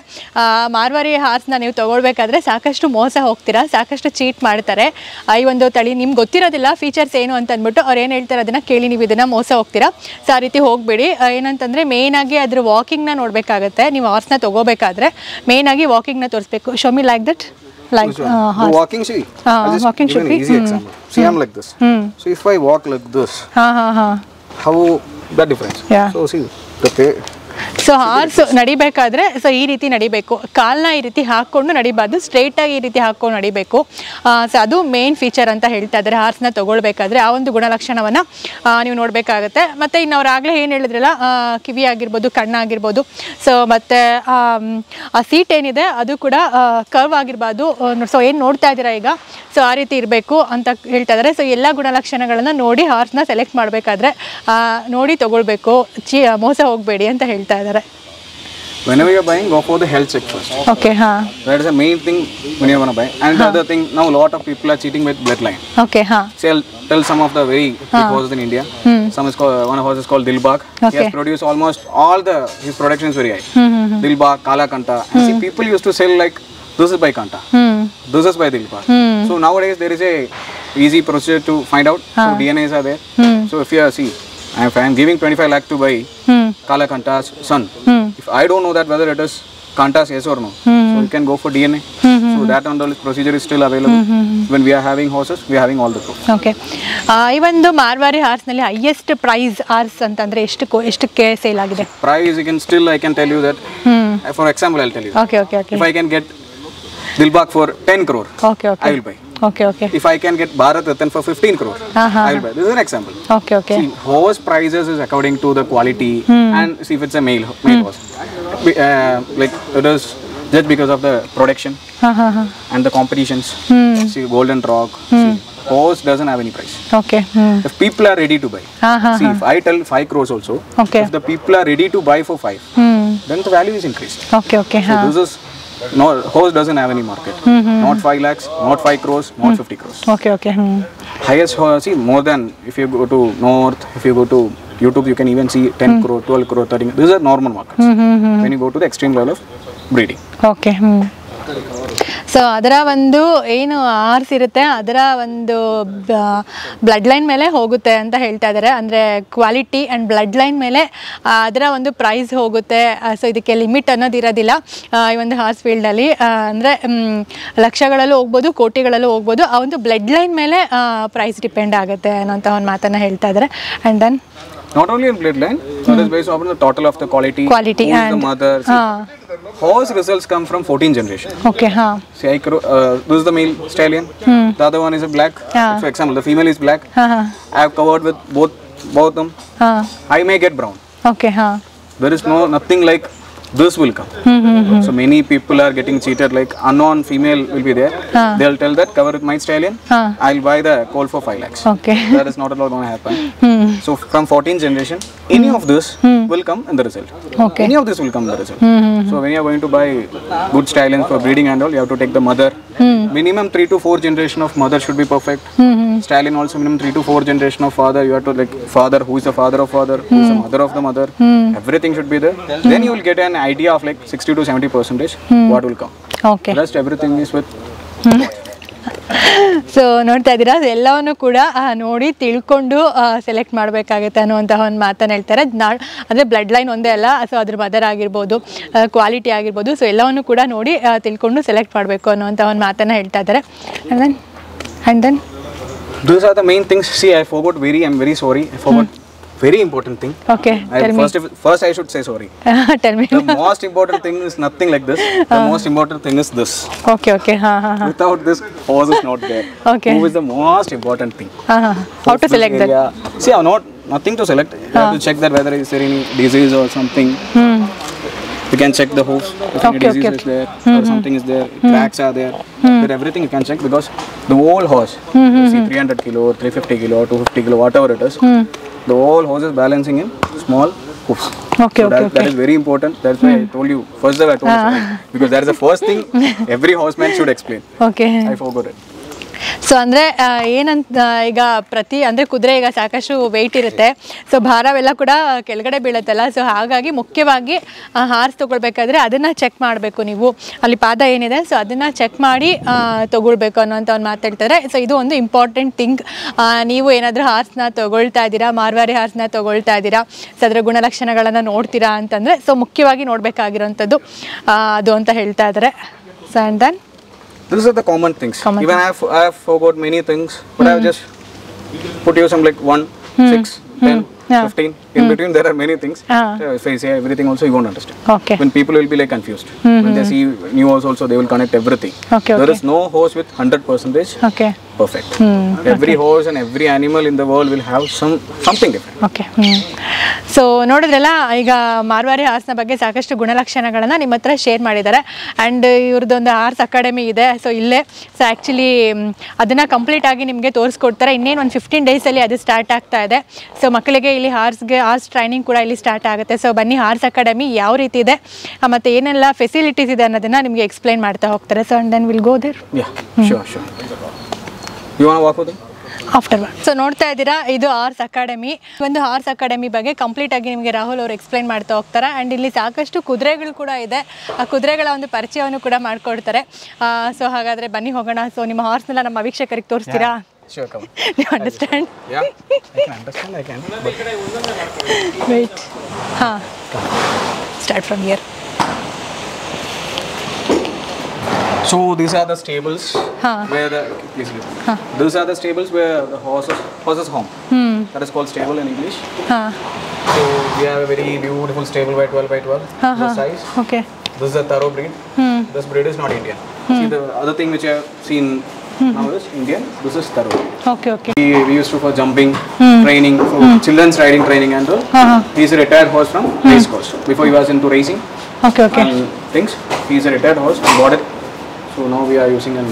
ಮಾರ್ವಾರಿ ಹಾರ್ಸ್ನ ನೀವು ತೊಗೊಳ್ಬೇಕಾದ್ರೆ ಸಾಕಷ್ಟು ಮೋಸ ಹೋಗ್ತೀರಾ, ಸಾಕಷ್ಟು ಚೀಟ್ ಮಾಡ್ತಾರೆ. ಈ ಒಂದು ತಳಿ ನಿಮ್ಗೆ ಗೊತ್ತಿರೋದಿಲ್ಲ ಫೀಚರ್ಸ್ ಏನು ಅಂತ ಅಂದ್ಬಿಟ್ಟು ಅವ್ರು ಏನು ಹೇಳ್ತಾರೆ ಅದನ್ನು ಕೇಳಿ ನೀವು ಇದನ್ನು ಮೋಸ ಹೋಗ್ತೀರಾ. ಸೊ ಆ ರೀತಿ ಹೋಗಬೇಡಿ. ಏನಂತಂದರೆ ಮೇಯ್ನಾಗಿ ಅದ್ರ ವಾಕಿಂಗ್ನ ನೋಡಬೇಕಾಗತ್ತೆ. ನೀವು ಹಾರ್ಸ್ನ ತೊಗೋಬೇಕಾದ್ರೆ ಮೇಯ್ನಾಗಿ ವಾಕಿಂಗ್ನ ತೋರಿಸ್ಬೇಕು. Show me like that. Like walking, see. Walking should be easy example. See, I'm like this. So if I walk like this, how that difference? Yeah. So see, so horse ನಡಿಬೇಕಾದ್ರೆ ಸೊ ಈ ರೀತಿ ನಡಿಬೇಕು, ಕಾಲನ್ನ ಈ ರೀತಿ ಹಾಕ್ಕೊಂಡು ನಡಿಬಾರ್ದು, ಸ್ಟ್ರೈಟಾಗಿ ಈ ರೀತಿ ಹಾಕ್ಕೊಂಡು ನಡಿಬೇಕು. ಸೊ ಅದು ಮೇನ್ ಫೀಚರ್ ಅಂತ ಹೇಳ್ತಾ ಇದ್ದಾರೆ ಹಾರ್ಸ್ನ ತೊಗೊಳ್ಬೇಕಾದ್ರೆ. ಆ ಒಂದು ಗುಣಲಕ್ಷಣವನ್ನು ನೀವು ನೋಡಬೇಕಾಗತ್ತೆ. ಮತ್ತು ಇನ್ನು ಅವ್ರು ಆಗಲೇ ಏನು ಹೇಳಿದ್ರಲ್ಲ, ಕಿವಿ ಆಗಿರ್ಬೋದು, ಕಣ್ಣಾಗಿರ್ಬೋದು, ಸೊ ಮತ್ತು ಆ ಸೀಟ್ ಏನಿದೆ ಅದು ಕೂಡ ಕರ್ವ್ ಆಗಿರ್ಬಾರ್ದು. ಸೊ ಏನು ನೋಡ್ತಾ ಇದ್ದೀರಾ ಈಗ, ಸೊ ಆ ರೀತಿ ಇರಬೇಕು ಅಂತ ಹೇಳ್ತಾ ಇದ್ದಾರೆ. ಸೊ ಎಲ್ಲ ಗುಣಲಕ್ಷಣಗಳನ್ನು ನೋಡಿ ಹಾರ್ಸ್ನ ಸೆಲೆಕ್ಟ್ ಮಾಡಬೇಕಾದ್ರೆ ನೋಡಿ ತೊಗೊಳ್ಬೇಕು, ಮೋಸ ಹೋಗಬೇಡಿ ಅಂತ ಹೇಳ್ತಾ ಇದ್ದಾರೆ. Whenever you're buying, go for the health check first. Okay, that is the main thing when you want to buy. And the other thing, now a lot of people are cheating with bloodline. Okay, See, I'll tell some of the very big horses in India. Some is called, one horse is called Dilbagh. He has produced almost all his production is very high. Dilbagh, Kala Kanta. And see, people used to sell like, this is by Kanta, this is by Dilbagh. So nowadays there is a easy procedure to find out. So DNAs are there. So if you see, if I am giving 25 lakh to buy Kala Kanta's son, if I don't know that whether it is Kanta's yes or no, so you can go for DNA. So that and all procedure is still available. When we are having horses, we are having all the proof. Okay. ಈ ಒಂದು Marwari ಹಾರ್ಸ್ನಲ್ಲಿ highest price horse ಅಂತಂದ್ರೆ ಎಷ್ಟಕ್ಕೆ sale ಆಗಿದೆ? Price, I can tell you that. For example, I'll tell you. Okay. If I can get Dilbagh for 10 crore, I will buy. Okay. If I can get Bharat Ratan for 15 crore, I will buy. This is an example. Okay. See, horse prices is according to the quality and see if it's a male horse. Like it is just because of the production and the competitions. See, Golden Rock. See, horse doesn't have any price. Okay. If people are ready to buy, see, if I tell 5 crores also, if the people are ready to buy for 5, then the value is increased. Okay. So this is, no, horse doesn't have any market. Not 5 lakhs, not 5 crores, not 50 crores. Okay. Highest horse, see, more than, if you go to north, if you go to YouTube, you can even see 10 crore, 12 crore, 13. These are normal markets. When you go to the extreme level of breeding. Okay. So ಅದರ ಒಂದು ಏನು horse ಇರುತ್ತೆ ಅದರ ಒಂದು blood line ಮೇಲೆ ಹೋಗುತ್ತೆ ಅಂತ ಹೇಳ್ತಾ ಇದ್ದಾರೆ. ಅಂದರೆ ಕ್ವಾಲಿಟಿ ಆ್ಯಂಡ್ ಬ್ಲಡ್ ಲೈನ್ ಮೇಲೆ ಅದರ ಒಂದು ಪ್ರೈಸ್ ಹೋಗುತ್ತೆ. ಸೊ ಇದಕ್ಕೆ ಲಿಮಿಟ್ ಅನ್ನೋದು ಇರೋದಿಲ್ಲ ಈ ಒಂದು ಹಾರ್ಸ್ ಫೀಲ್ಡಲ್ಲಿ. ಅಂದರೆ ಲಕ್ಷಗಳಲ್ಲೂ ಹೋಗ್ಬೋದು, ಕೋಟಿಗಳಲ್ಲೂ ಹೋಗ್ಬೋದು. ಆ ಒಂದು ಬ್ಲಡ್ ಲೈನ್ ಮೇಲೆ ಪ್ರೈಸ್ ಡಿಪೆಂಡ್ ಆಗುತ್ತೆ ಅನ್ನೋಂಥ ಒಂದು ಮಾತನ್ನು ಹೇಳ್ತಾ ಇದ್ದಾರೆ. And then not only in bloodline, it is based on the total of the quality who is the mother. Horse results come from 14 generations. Okay, See, this is the male stallion. The other one is a black. For example, the female is black. I have covered with both them. I may get brown. Okay, There is nothing like this will come. So many people are getting cheated, like unknown female will be there. They'll tell that cover with my stallion, I'll buy the colt for 5 lakhs. Okay. That is not at all going to happen. So from 14 generation, any of this will come in the result. Okay. Any of this will come in the result. So when you are going to buy good stallions for breeding and all, you have to take the mother. Minimum 3 to 4 generation of mother should be perfect. Stallion also minimum 3 to 4 generation of father. You have to like father, who is the father of father, who is the mother of the mother. Everything should be there. Then you will get an idea of like 60 to 70% what will come. Okay. Rest everything is with. So ನೋಡ್ತಾ ಇದ್ದೀರಾ, ಎಲ್ಲವನ್ನು ಕೂಡ ನೋಡಿ ತಿಳ್ಕೊಂಡು select ಮಾಡಬೇಕಾಗುತ್ತೆ ಅನ್ನುವಂತಹ ಒಂದು ಮಾತನ್ನು ಹೇಳ್ತಾರೆ. ಅಂದರೆ ಬ್ಲಡ್ ಲೈನ್ ಒಂದೇ ಅಲ್ಲ, ಸೊ ಅದ್ರ ಮದರ್ ಆಗಿರ್ಬೋದು, ಕ್ವಾಲಿಟಿ ಆಗಿರ್ಬೋದು, ಸೊ ಎಲ್ಲವನ್ನು ಕೂಡ ನೋಡಿ ತಿಳ್ಕೊಂಡು ಸೆಲೆಕ್ಟ್ ಮಾಡಬೇಕು ಅನ್ನುವಂಥ ಒಂದು ಮಾತನ್ನು ಹೇಳ್ತಾ ಇದ್ದಾರೆ. And then These are the main things. See, I'm very sorry. I forgot very important thing. Okay, first I should say sorry. Tell me. The most important thing is nothing like this. The most important thing is this. Okay. Without this, horse is not there. Okay. Who is the most important thing? How to select that? See, nothing to select. You have to check that whether is there any disease or something. You can check the hooves. If any disease is there or something is there, cracks are there. But everything you can check because the whole horse, you see 300 kilo, 350 kilo, 250 kilo, whatever it is, the whole horse is balancing in small hoofs. Okay. That is very important. That's why I told you first. I told you because that is the first thing every horseman should explain. Okay. I forgot it. So ಅಂದರೆ ಏನಂತ ಈಗ ಅಂದರೆ ಕುದುರೆ ಈಗ ಸಾಕಷ್ಟು weight ಇರುತ್ತೆ, so ಭಾರವೆಲ್ಲ ಕೂಡ ಕೆಳಗಡೆ ಬೀಳುತ್ತಲ್ಲ, ಸೊ ಹಾಗಾಗಿ ಮುಖ್ಯವಾಗಿ ಹಾರ್ಸ್ ತೊಗೊಳ್ಬೇಕಾದ್ರೆ ಅದನ್ನು ಚೆಕ್ ಮಾಡಬೇಕು. ನೀವು ಅಲ್ಲಿ ಪಾದ ಏನಿದೆ ಸೊ ಅದನ್ನು ಚೆಕ್ ಮಾಡಿ ತೊಗೊಳ್ಬೇಕು ಅನ್ನೋಂಥ ಒಂದು ಮಾತಾಡ್ತಾರೆ. ಸೊ ಇದು ಒಂದು ಇಂಪಾರ್ಟೆಂಟ್ ಥಿಂಗ್. ನೀವು ಏನಾದರೂ ಹಾರ್ಸ್ನ ತೊಗೊಳ್ತಾ ಇದ್ದೀರಾ, ಮಾರ್ವಾರಿ ಹಾರ್ಸ್ನ ತೊಗೊಳ್ತಾ ಇದ್ದೀರಾ, ಸೊ ಅದರ ಗುಣಲಕ್ಷಣಗಳನ್ನು ನೋಡ್ತೀರಾ ಅಂತಂದರೆ ಸೊ ಮುಖ್ಯವಾಗಿ ನೋಡಬೇಕಾಗಿರೋಂಥದ್ದು ಅದು ಅಂತ ಹೇಳ್ತಾ ಇದ್ದಾರೆ. So and then these are the common things. Even I have forgot many things, but I have just put you some like 1, 6, 10. 15. In between, there are many things. If I say everything also, you won't understand. Okay. When people will be like confused. When they see new horse also, they will connect everything. Okay. There is no horse with 100% Okay. perfect. Every horse and every animal in the world will have something different. Okay so ನೋಡಿದ್ರಲ್ಲ, ಈಗ ಮಾರ್ವಾರಿ ಹಾರ್ಸ್ನ ಬಗ್ಗೆ ಸಾಕಷ್ಟು ಗುಣಲಕ್ಷಣಗಳನ್ನು ನಿಮ್ಮ ಹತ್ರ share ಮಾಡಿದ್ದಾರೆ. And ಇವ್ರದ್ದೊಂದು horse academy ಇದೆ. So ಇಲ್ಲೇ ಸೊ ಆ್ಯಕ್ಚುಲಿ ಅದನ್ನು ಕಂಪ್ಲೀಟಾಗಿ ನಿಮಗೆ ತೋರಿಸ್ಕೊಡ್ತಾರೆ. ಇನ್ನೇನು ಒಂದು 15 ಡೇಸಲ್ಲಿ ಅದು ಸ್ಟಾರ್ಟ್ ಆಗ್ತಾ ಇದೆ. ಸೊ ಮಕ್ಕಳಿಗೆ ಇಲ್ಲಿ ಹಾರ್ಸ್ ಟ್ರೈನಿಂಗ್ ಕೂಡ ಇಲ್ಲಿ ಸ್ಟಾರ್ಟ್ ಆಗುತ್ತೆ. ಸೊ ಬನ್ನಿ, ಹಾರ್ಸ್ ಅಕಾಡೆಮಿ ಯಾವ ರೀತಿ ಇದೆ ಮತ್ತು ಏನೆಲ್ಲ ಫೆಸಿಲಿಟೀಸ್ ಇದೆ ಅನ್ನೋದನ್ನು ನಿಮಗೆ ಎಕ್ಸ್ಪ್ಲೈನ್ ಮಾಡ್ತಾ ಹೋಗ್ತಾರೆ. So and then will go there. Sure. You want to walk with them? Afterward. So ನೋಡ್ತಾ ಇದ್ದೀರಾ, ಇದು ಹಾರ್ಸ್ ಅಕಾಡೆಮಿ. ಒಂದು ಹಾರ್ಸ್ ಅಕಾಡೆಮಿ ಬಗ್ಗೆ ಕಂಪ್ಲೀಟ್ ಆಗಿ ನಿಮಗೆ ರಾಹುಲ್ ಅವರು ಎಕ್ಸ್ಪ್ಲೈನ್ ಮಾಡ್ತಾ ಹೋಗ್ತಾರೆ. ಆ್ಯಂಡ್ ಇಲ್ಲಿ ಸಾಕಷ್ಟು ಕುದುರೆಗಳು ಕೂಡ ಇದೆ. ಆ ಕುದುರೆಗಳ ಒಂದು ಪರಿಚಯವನ್ನು ಕೂಡ ಮಾಡಿಕೊಡ್ತಾರೆ. ಸೊ ಹಾಗಾದರೆ ಬನ್ನಿ ಹೋಗೋಣ. ಸೊ ನಿಮ್ಮ ಹಾರ್ಸ್ನೆಲ್ಲ ನಮ್ಮ ವೀಕ್ಷಕರಿಗೆ ತೋರಿಸ್ತೀರಾ? Sure, come. You understand? Yeah, I can understand. I can. Wait. Start from here. So these are the stables where these are the stables where the horses home. That is called stable in English. So we have a very beautiful stable by 12 by 12 this size. Okay. This is a thorough breed. This breed is not Indian. See, the other thing which I have seen now is Indian. This is thorough. Okay. We used to for jumping training, for children's riding training and all. He is a retired horse from race course. Before he was into racing. Okay. And things. He is a retired horse. Bought it. So now we are using an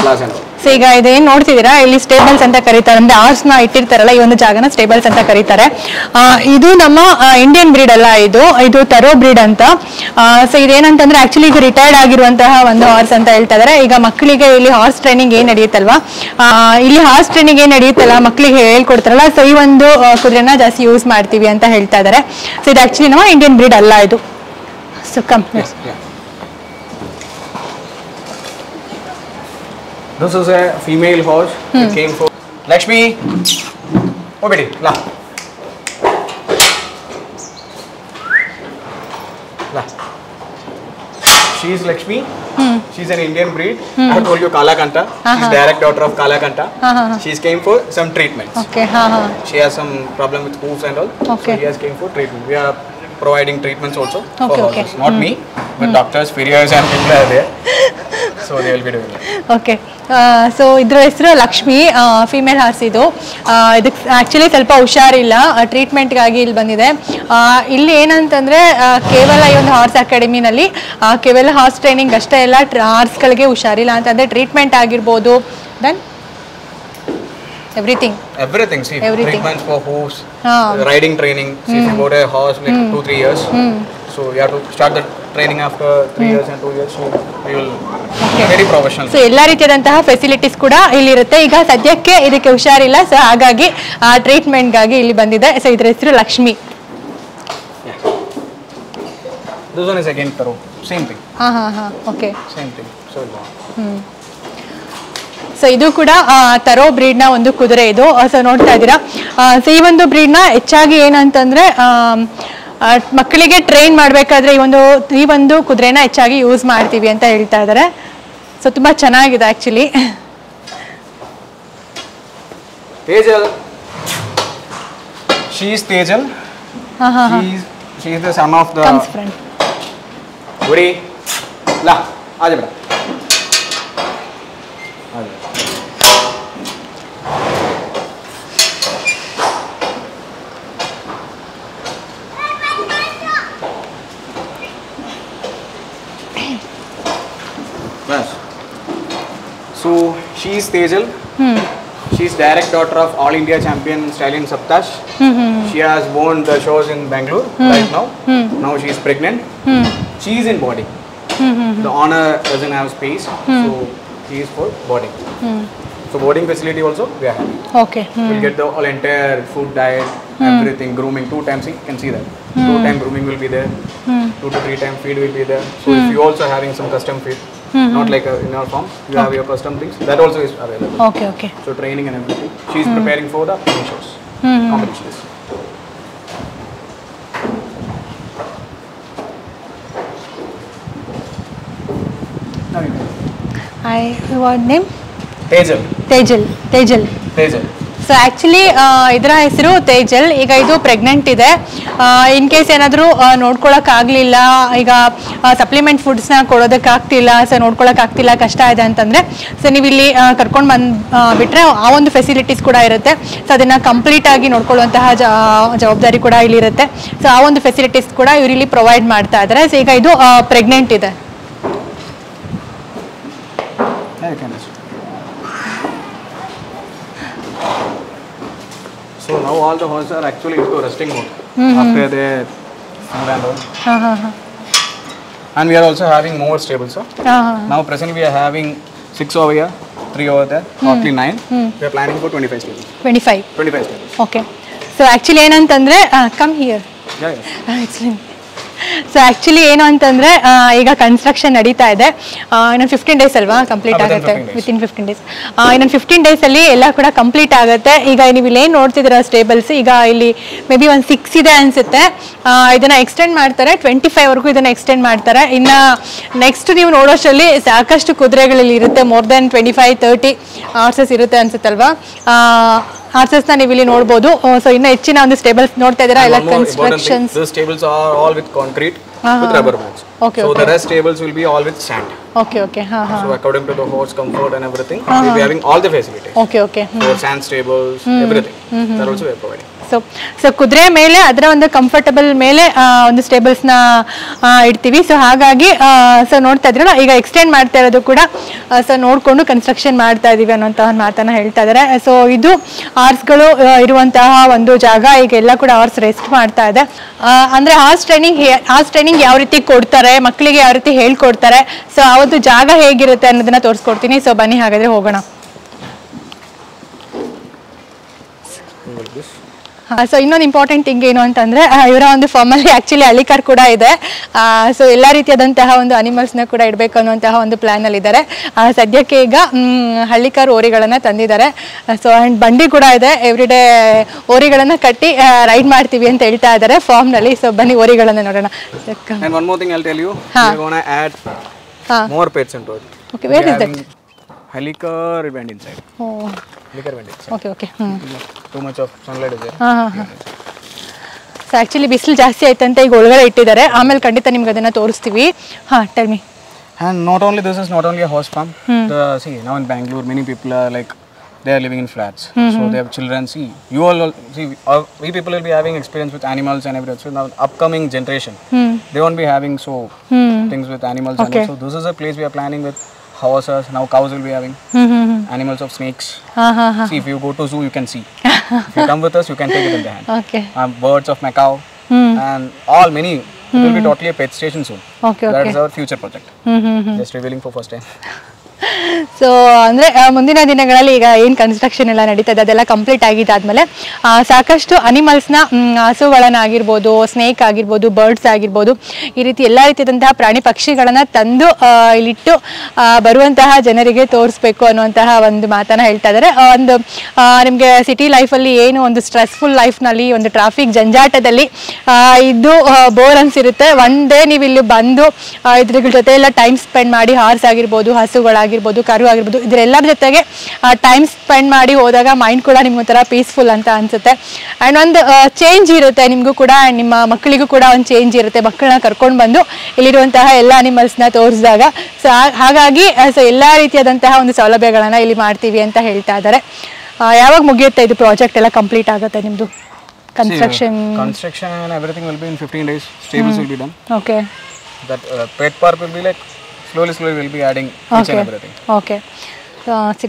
class and all. So ಈಗ ಇದೇನು ನೋಡ್ತಿದ್ದೀರಾ, ಇಲ್ಲಿ ಸ್ಟೇಬಲ್ಸ್ ಅಂತ ಕರೀತಾರೆ. ಅಂದರೆ ಹಾರ್ಸ್ನ ಇಟ್ಟಿರ್ತಾರಲ್ಲ, ಈ ಒಂದು ಜಾಗನ ಸ್ಟೇಬಲ್ಸ್ ಅಂತ ಕರೀತಾರೆ. ಇದು ನಮ್ಮ ಇಂಡಿಯನ್ ಬ್ರೀಡ್ ಅಲ್ಲ, ಇದು ತರೋ ಬ್ರೀಡ್ ಅಂತ. ಸೊ ಇದೇನಂತಂದ್ರೆ ಆ್ಯಕ್ಚುಲಿ ಈಗ ರಿಟೈರ್ಡ್ ಆಗಿರುವಂತಹ ಒಂದು ಹಾರ್ಸ್ ಅಂತ ಹೇಳ್ತಾ ಇದ್ದಾರೆ. ಈಗ ಮಕ್ಕಳಿಗೆ ಇಲ್ಲಿ ಹಾರ್ಸ್ ಟ್ರೈನಿಂಗ್ ಏನು ನಡೆಯುತ್ತಲ್ವಾ, ಇಲ್ಲಿ ಹಾರ್ಸ್ ಟ್ರೈನಿಂಗ್ ಏನು ನಡೆಯುತ್ತಲ್ಲ, ಮಕ್ಕಳಿಗೆ ಹೇಳ್ಕೊಡ್ತಾರಲ್ಲ, ಸೊ ಈ ಒಂದು ಕುದುರೆನ ಜಾಸ್ತಿ ಯೂಸ್ ಮಾಡ್ತೀವಿ ಅಂತ ಹೇಳ್ತಾ ಇದ್ದಾರೆ. ಸೊ ಇದು ಆ್ಯಕ್ಚುಲಿ ನಮ್ಮ ಇಂಡಿಯನ್ ಬ್ರೀಡ್ ಅಲ್ಲ ಇದು. So come. This is a female horse. It came for Lakshmi. Oh, baby, la. She is Lakshmi. She's an Indian breed. I told you Kalakanta. She's direct daughter of Kalakanta. She's came for some treatments. Okay. She has some problem with hooves and all. Okay. So she has came for treatment. We are providing treatments also for Okay. horses. Not me, but doctors, farriers and people are there. So they will be doing it. Okay. So ಇದ್ರ ಹೆಸರು Lakshmi, female horse ಇದು. ಇದಕ್ಕೆ actually ಸ್ವಲ್ಪ ಹುಷಾರಿಲ್ಲ, ಟ್ರೀಟ್ಮೆಂಟ್ಗಾಗಿ ಇಲ್ಲಿ ಬಂದಿದೆ. ಇಲ್ಲಿ ಏನಂತಂದರೆ ಕೇವಲ ಈ ಒಂದು ಹಾರ್ಸ್ ಅಕಾಡೆಮಿನಲ್ಲಿ ಕೇವಲ ಹಾರ್ಸ್ ಟ್ರೈನಿಂಗ್ ಅಷ್ಟೇ ಎಲ್ಲ, ಹಾರ್ಸ್ಗಳಿಗೆ ಹುಷಾರಿಲ್ಲ ಅಂತಂದರೆ ಟ್ರೀಟ್ಮೆಂಟ್ ಆಗಿರ್ಬೋದು, then everything. See, treatments for hooves, riding training. See, if you go to a horse like 2-3 years, so you have to start the training after 3 years and 2 years. So we will very professional. So ಎಲ್ಲ ರೀತಿಯಾದಂತಹ facilities ಕೂಡ ಇಲ್ಲಿರುತ್ತೆ. ಈಗ ಸದ್ಯಕ್ಕೆ ಇದಕ್ಕೆ ಹುಷಾರಿಲ್ಲ, so ಹಾಗಾಗಿ ಟ್ರೀಟ್ಮೆಂಟ್ಗಾಗಿ ಇಲ್ಲಿ ಬಂದಿದೆ. ಸೊ ಇದ್ರ ಹೆಸರು Lakshmi. This one is again Taro. Same thing. Okay. Same thing. So so ಇದು ಕೂಡ ತರೋ ಬ್ರೀಡ್ನ ಒಂದು ಕುದುರೆ ಇದು. ಸೊ ನೋಡ್ತಾ ಇದ್ದೀರಾ, ಸೊ ಈ ಒಂದು ಬ್ರೀಡ್ನ ಹೆಚ್ಚಾಗಿ ಏನಂತಂದರೆ ಮಕ್ಕಳಿಗೆ ಟ್ರೈನ್ ಮಾಡಬೇಕಾದ್ರೆ ಈ ಒಂದು ಕುದುರೆನ ಹೆಚ್ಚಾಗಿ ಯೂಸ್ ಮಾಡ್ತೀವಿ ಅಂತ ಹೇಳ್ತಾ ಇದ್ದಾರೆ. ಸೊ ತುಂಬ ಚೆನ್ನಾಗಿದೆ actually. Tejal. She is Tejal. She is the son of the. Comes friend. Woody. La. Aaja beta. So she is Tejal. She is direct daughter of All India champion Stallion Saptash. She has won the shows in Bangalore right now. Now she is pregnant. She is in boarding. The honor doesn't have space, so she is for boarding. So boarding facility also we are having. Okay. We'll get the all entire food, diet, everything, grooming 2 times. You can see that 2 time grooming will be there. 2 to 3 time feed will be there. So if you also having some custom feed, not like in our farm, you have your custom things, that also is available. Okay. So training and everything. She is preparing for the shows, competitions. What name? Tejal. Tejal. Tejal. So so actually ಇದರ ಹೆಸರು ತೇಜಲ್. ಈಗ ಇದು pregnant ಇದೆ. In case ಏನಾದರೂ ನೋಡ್ಕೊಳಕ್ಕಾಗಲಿಲ್ಲ, ಈಗ supplement ಫುಡ್ಸ್ನ ಕೊಡೋದಕ್ಕಾಗ್ತಿಲ್ಲ, so ನೋಡ್ಕೊಳಕ್ಕಾಗ್ತಿಲ್ಲ, ಕಷ್ಟ ಇದೆ ಅಂತಂದರೆ ಸೊ ನೀವು ಇಲ್ಲಿ ಕರ್ಕೊಂಡು ಬಿಟ್ಟರೆ ಆ ಒಂದು ಫೆಸಿಲಿಟೀಸ್ ಕೂಡ ಇರುತ್ತೆ. ಸೊ ಅದನ್ನು ಕಂಪ್ಲೀಟಾಗಿ ನೋಡ್ಕೊಳ್ಳುವಂತಹ ಜವಾಬ್ದಾರಿ ಕೂಡ ಇಲ್ಲಿರುತ್ತೆ. ಸೊ ಆ ಒಂದು ಫೆಸಿಲಿಟೀಸ್ ಕೂಡ ಇವರು ಇಲ್ಲಿ ಪ್ರೊವೈಡ್ ಮಾಡ್ತಾ ಇದ್ದಾರೆ. ಸೊ ಈಗ ಇದು ಪ್ರೆಗ್ನೆಂಟ್ ಇದೆ. So now all the horses are actually into resting mode after they food and all. And we are also having more stables. So now presently we are having 6 over here, 3 over there, totally 9. We are planning for 25 stables. 25 stables. Okay. So actually ಏನಂತಂದ್ರೆ come here. Yeah. So actually ಏನು ಅಂತಂದರೆ ಈಗ construction ನಡೀತಾ ಇದೆ. ಇನ್ನೊಂದು 15 days ಅಲ್ವಾ complete ಆಗುತ್ತೆ, within 15 days. ಇನ್ನೊಂದು 15 ಡೇಸಲ್ಲಿ ಎಲ್ಲ ಕೂಡ ಕಂಪ್ಲೀಟ್ ಆಗುತ್ತೆ. ಈಗ ನೀವು ಇಲ್ಲಿ ಏನು ನೋಡ್ತಿದ್ದೀರ ಸ್ಟೇಬಲ್ಸ್, ಈಗ ಇಲ್ಲಿ ಮೇ ಬಿ ಒಂದು 6 ಇದೆ ಅನಿಸುತ್ತೆ. ಇದನ್ನು ಎಕ್ಸ್ಟೆಂಡ್ ಮಾಡ್ತಾರೆ, 25ವರೆಗೂ ಇದನ್ನು ಎಕ್ಸ್ಟೆಂಡ್ ಮಾಡ್ತಾರೆ. ಇನ್ನು ನೆಕ್ಸ್ಟ್ ನೀವು ನೋಡೋಷ್ಟರಲ್ಲಿ ಸಾಕಷ್ಟು ಕುದುರೆಗಳಲ್ಲಿ ಇರುತ್ತೆ, ಮೋರ್ ದೆನ್ 25-30 ಹಾರ್ಸಸ್ ಇರುತ್ತೆ ಅನ್ಸುತ್ತಲ್ವಾ. ಹಾರ್ಸಸ್ನ ನೀವು ಇಲ್ಲಿ ನೋಡ್ಬೋದು. ಸೊ ಇನ್ನು ಹೆಚ್ಚಿನ ಒಂದು ಸ್ಟೇಬಲ್ಸ್ ನೋಡ್ತಾ ಇದ್ದೀರಾ, ಎಲ್ಲ constructions. The stables are all with concrete with rubber bands. So the rest stables will be all with sand. Okay. So according to the horse comfort and everything, we'll be having all the facilities. Okay. So sand stables, everything. That also we are providing. So ಕುದುರೆ ಮೇಲೆ ಅದರ ಒಂದು comfortable ಮೇಲೆ ಒಂದು ಸ್ಟೇಬಲ್ಸ್ನ ಇಡ್ತೀವಿ. So ಹಾಗಾಗಿ so ನೋಡ್ತಾ ಇದ್ರಲ್ಲ, ಈಗ ಎಕ್ಸ್ಟೆಂಡ್ ಮಾಡ್ತಾ ಇರೋದು ಕೂಡ ಸೊ ನೋಡಿಕೊಂಡು ಕನ್ಸ್ಟ್ರಕ್ಷನ್ ಮಾಡ್ತಾ ಇದ್ದೀವಿ ಅನ್ನೋಂತಹ ಮಾತನ್ನು ಹೇಳ್ತಾ ಇದ್ದಾರೆ. ಸೊ ಇದು ಹಾರ್ಸ್ಗಳು ಇರುವಂತಹ ಒಂದು ಜಾಗ. ಈಗ ಎಲ್ಲ ಕೂಡ ಹಾರ್ಸ್ ರೆಸ್ಟ್ ಮಾಡ್ತಾ ಇದೆ. ಅಂದರೆ ಹಾರ್ಸ್ ಟ್ರೈನಿಂಗ್ ಯಾವ ರೀತಿ ಕೊಡ್ತಾರೆ, ಮಕ್ಕಳಿಗೆ ಯಾವ ರೀತಿ ಹೇಳ್ಕೊಡ್ತಾರೆ, ಸೊ ಆ ಒಂದು ಜಾಗ ಹೇಗಿರುತ್ತೆ ಅನ್ನೋದನ್ನ ತೋರಿಸ್ಕೊಡ್ತೀನಿ. ಸೊ ಬನ್ನಿ ಹಾಗಾದರೆ ಹೋಗೋಣ. ಸೊ ಇನ್ನೊಂದು ಇಂಪಾರ್ಟೆಂಟ್ ಥಿಂಗ್ ಏನು ಅಂತಂದರೆ ಇವರ ಒಂದು ಫಾರ್ಮಲ್ಲಿ ಆ್ಯಕ್ಚುಲಿ ಹಳ್ಳಿಕಾರ್ ಕೂಡ ಇದೆ. ಸೊ ಎಲ್ಲ ರೀತಿಯಾದಂತಹ ಒಂದು ಅನಿಮಲ್ಸ್ನ ಕೂಡ ಇಡಬೇಕು ಅನ್ನುವಂತಹ ಒಂದು ಪ್ಲ್ಯಾನಲ್ಲಿದ್ದಾರೆ. ಸದ್ಯಕ್ಕೆ ಈಗ ಹಳ್ಳಿಕಾರ್ ಓರಿಗಳನ್ನು ತಂದಿದ್ದಾರೆ. ಸೊ ಆ್ಯಂಡ್ ಬಂಡಿ ಕೂಡ ಇದೆ. ಎವ್ರಿ ಡೇ ಓರಿಗಳನ್ನು ಕಟ್ಟಿ ರೈಡ್ ಮಾಡ್ತೀವಿ ಅಂತ ಹೇಳ್ತಾ ಇದ್ದಾರೆ ಫಾರ್ಮ್ನಲ್ಲಿ. ಸೊ ಬನ್ನಿ ಓರಿಗಳನ್ನು ನೋಡೋಣ. And one more thing I'll tell you, we're going to add more pets into it. Okay, where is that? Helicar band inside. Oh. Helicar band inside. Okay. Too much of sunlight is there. So actually ಬಿಸಿಲು ಜಾಸ್ತಿ ಆಯ್ತಂತ ಈಗ ಒಳಗಡೆ ಇಟ್ಟಿದ್ದಾರೆ. ಆಮೇಲೆ ಖಂಡಿತ ನಿಮ್ಗೆ ಅದನ್ನು ತೋರಿಸ್ತೀವಿ. Tell me. And this is not only a horse farm. See, now in Bangalore, many people are like, they are living in flats. So they have children. See, we people will be having experience with animals and everything. So now upcoming generation, they won't be having things with animals. Okay. And so this is a place we are planning with horses. Now cows will be having animals of snakes. See, if you go to zoo, you can see. If you come with us, you can take it in the hand. Okay. Birds of Macau and many. It will be totally a pet station soon. Okay. That is our future project. Just revealing for first time. So ಅಂದರೆ ಮುಂದಿನ ದಿನಗಳಲ್ಲಿ ಈಗ ಏನು construction ಎಲ್ಲ ನಡೀತದೆ ಅದೆಲ್ಲ complete ಆಗಿದ್ದಾದಮೇಲೆ ಸಾಕಷ್ಟು ಅನಿಮಲ್ಸ್ನ, ಹಸುಗಳನ್ನಾಗಿರ್ಬೋದು, snake ಆಗಿರ್ಬೋದು, ಬರ್ಡ್ಸ್ ಆಗಿರ್ಬೋದು, ಈ ರೀತಿ ಎಲ್ಲ ರೀತಿಯಾದಂತಹ ಪ್ರಾಣಿ ಪಕ್ಷಿಗಳನ್ನು ತಂದು ಇಲ್ಲಿಟ್ಟು ಬರುವಂತಹ ಜನರಿಗೆ ತೋರಿಸ್ಬೇಕು ಅನ್ನುವಂತಹ ಒಂದು ಮಾತನ್ನು ಹೇಳ್ತಾ ಇದ್ದಾರೆ. ಒಂದು ನಿಮಗೆ ಸಿಟಿ ಲೈಫಲ್ಲಿ ಏನು ಒಂದು ಸ್ಟ್ರೆಸ್ಫುಲ್ ಲೈಫ್ನಲ್ಲಿ ಒಂದು ಟ್ರಾಫಿಕ್ ಜಂಜಾಟದಲ್ಲಿ ಇದು ಬೋರ್ ಅನ್ಸಿರುತ್ತೆ. ಒನ್ ಡೇ ನೀವು ಇಲ್ಲಿ ಬಂದು ಇದ್ರ ಜೊತೆ ಎಲ್ಲ ಟೈಮ್ ಸ್ಪೆಂಡ್ ಮಾಡಿ, ಹಾರ್ಸ್ ಆಗಿರ್ಬೋದು, ಹಸುಗಳಾಗಿರ್ಬೋದು, ಕರು ಆಗಿರ್ಬೋದು, ಇದರೆಲ್ಲರ ಜೊತೆಗೆ ಟೈಮ್ ಸ್ಪೆಂಡ್ ಮಾಡಿ ಹೋದಾಗ ಮೈಂಡ್ ಕೂಡ ನಿಮ್ಗೊಂಥರ ಪೀಸ್ಫುಲ್ ಅಂತ ಅನ್ಸುತ್ತೆ. ಆ್ಯಂಡ್ ಒಂದು ಚೇಂಜ್ ಇರುತ್ತೆ ನಿಮಗೂ ಕೂಡ, ನಿಮ್ಮ ಮಕ್ಕಳಿಗೂ ಕೂಡ ಒಂದು ಚೇಂಜ್ ಇರುತ್ತೆ. ಮಕ್ಕಳನ್ನ ಕರ್ಕೊಂಡು ಬಂದು ಇಲ್ಲಿರುವಂತಹ ಎಲ್ಲ ಅನಿಮಲ್ಸ್ನ ತೋರಿಸಿದಾಗ. ಸೊ ಹಾಗಾಗಿ ಎಲ್ಲ ರೀತಿಯಾದಂತಹ ಒಂದು ಸೌಲಭ್ಯಗಳನ್ನು ಇಲ್ಲಿ ಮಾಡ್ತೀವಿ ಅಂತ ಹೇಳ್ತಾ ಇದ್ದಾರೆ. ಯಾವಾಗ ಮುಗಿಯುತ್ತೆ ಇದು ಪ್ರಾಜೆಕ್ಟ್ ಎಲ್ಲ ಕಂಪ್ಲೀಟ್ ಆಗುತ್ತೆ ನಿಮ್ಮದು construction and everything will be in 15 days. Stables will be done. Okay. That pet park will be like slowly we'll be adding each and everything. Okay.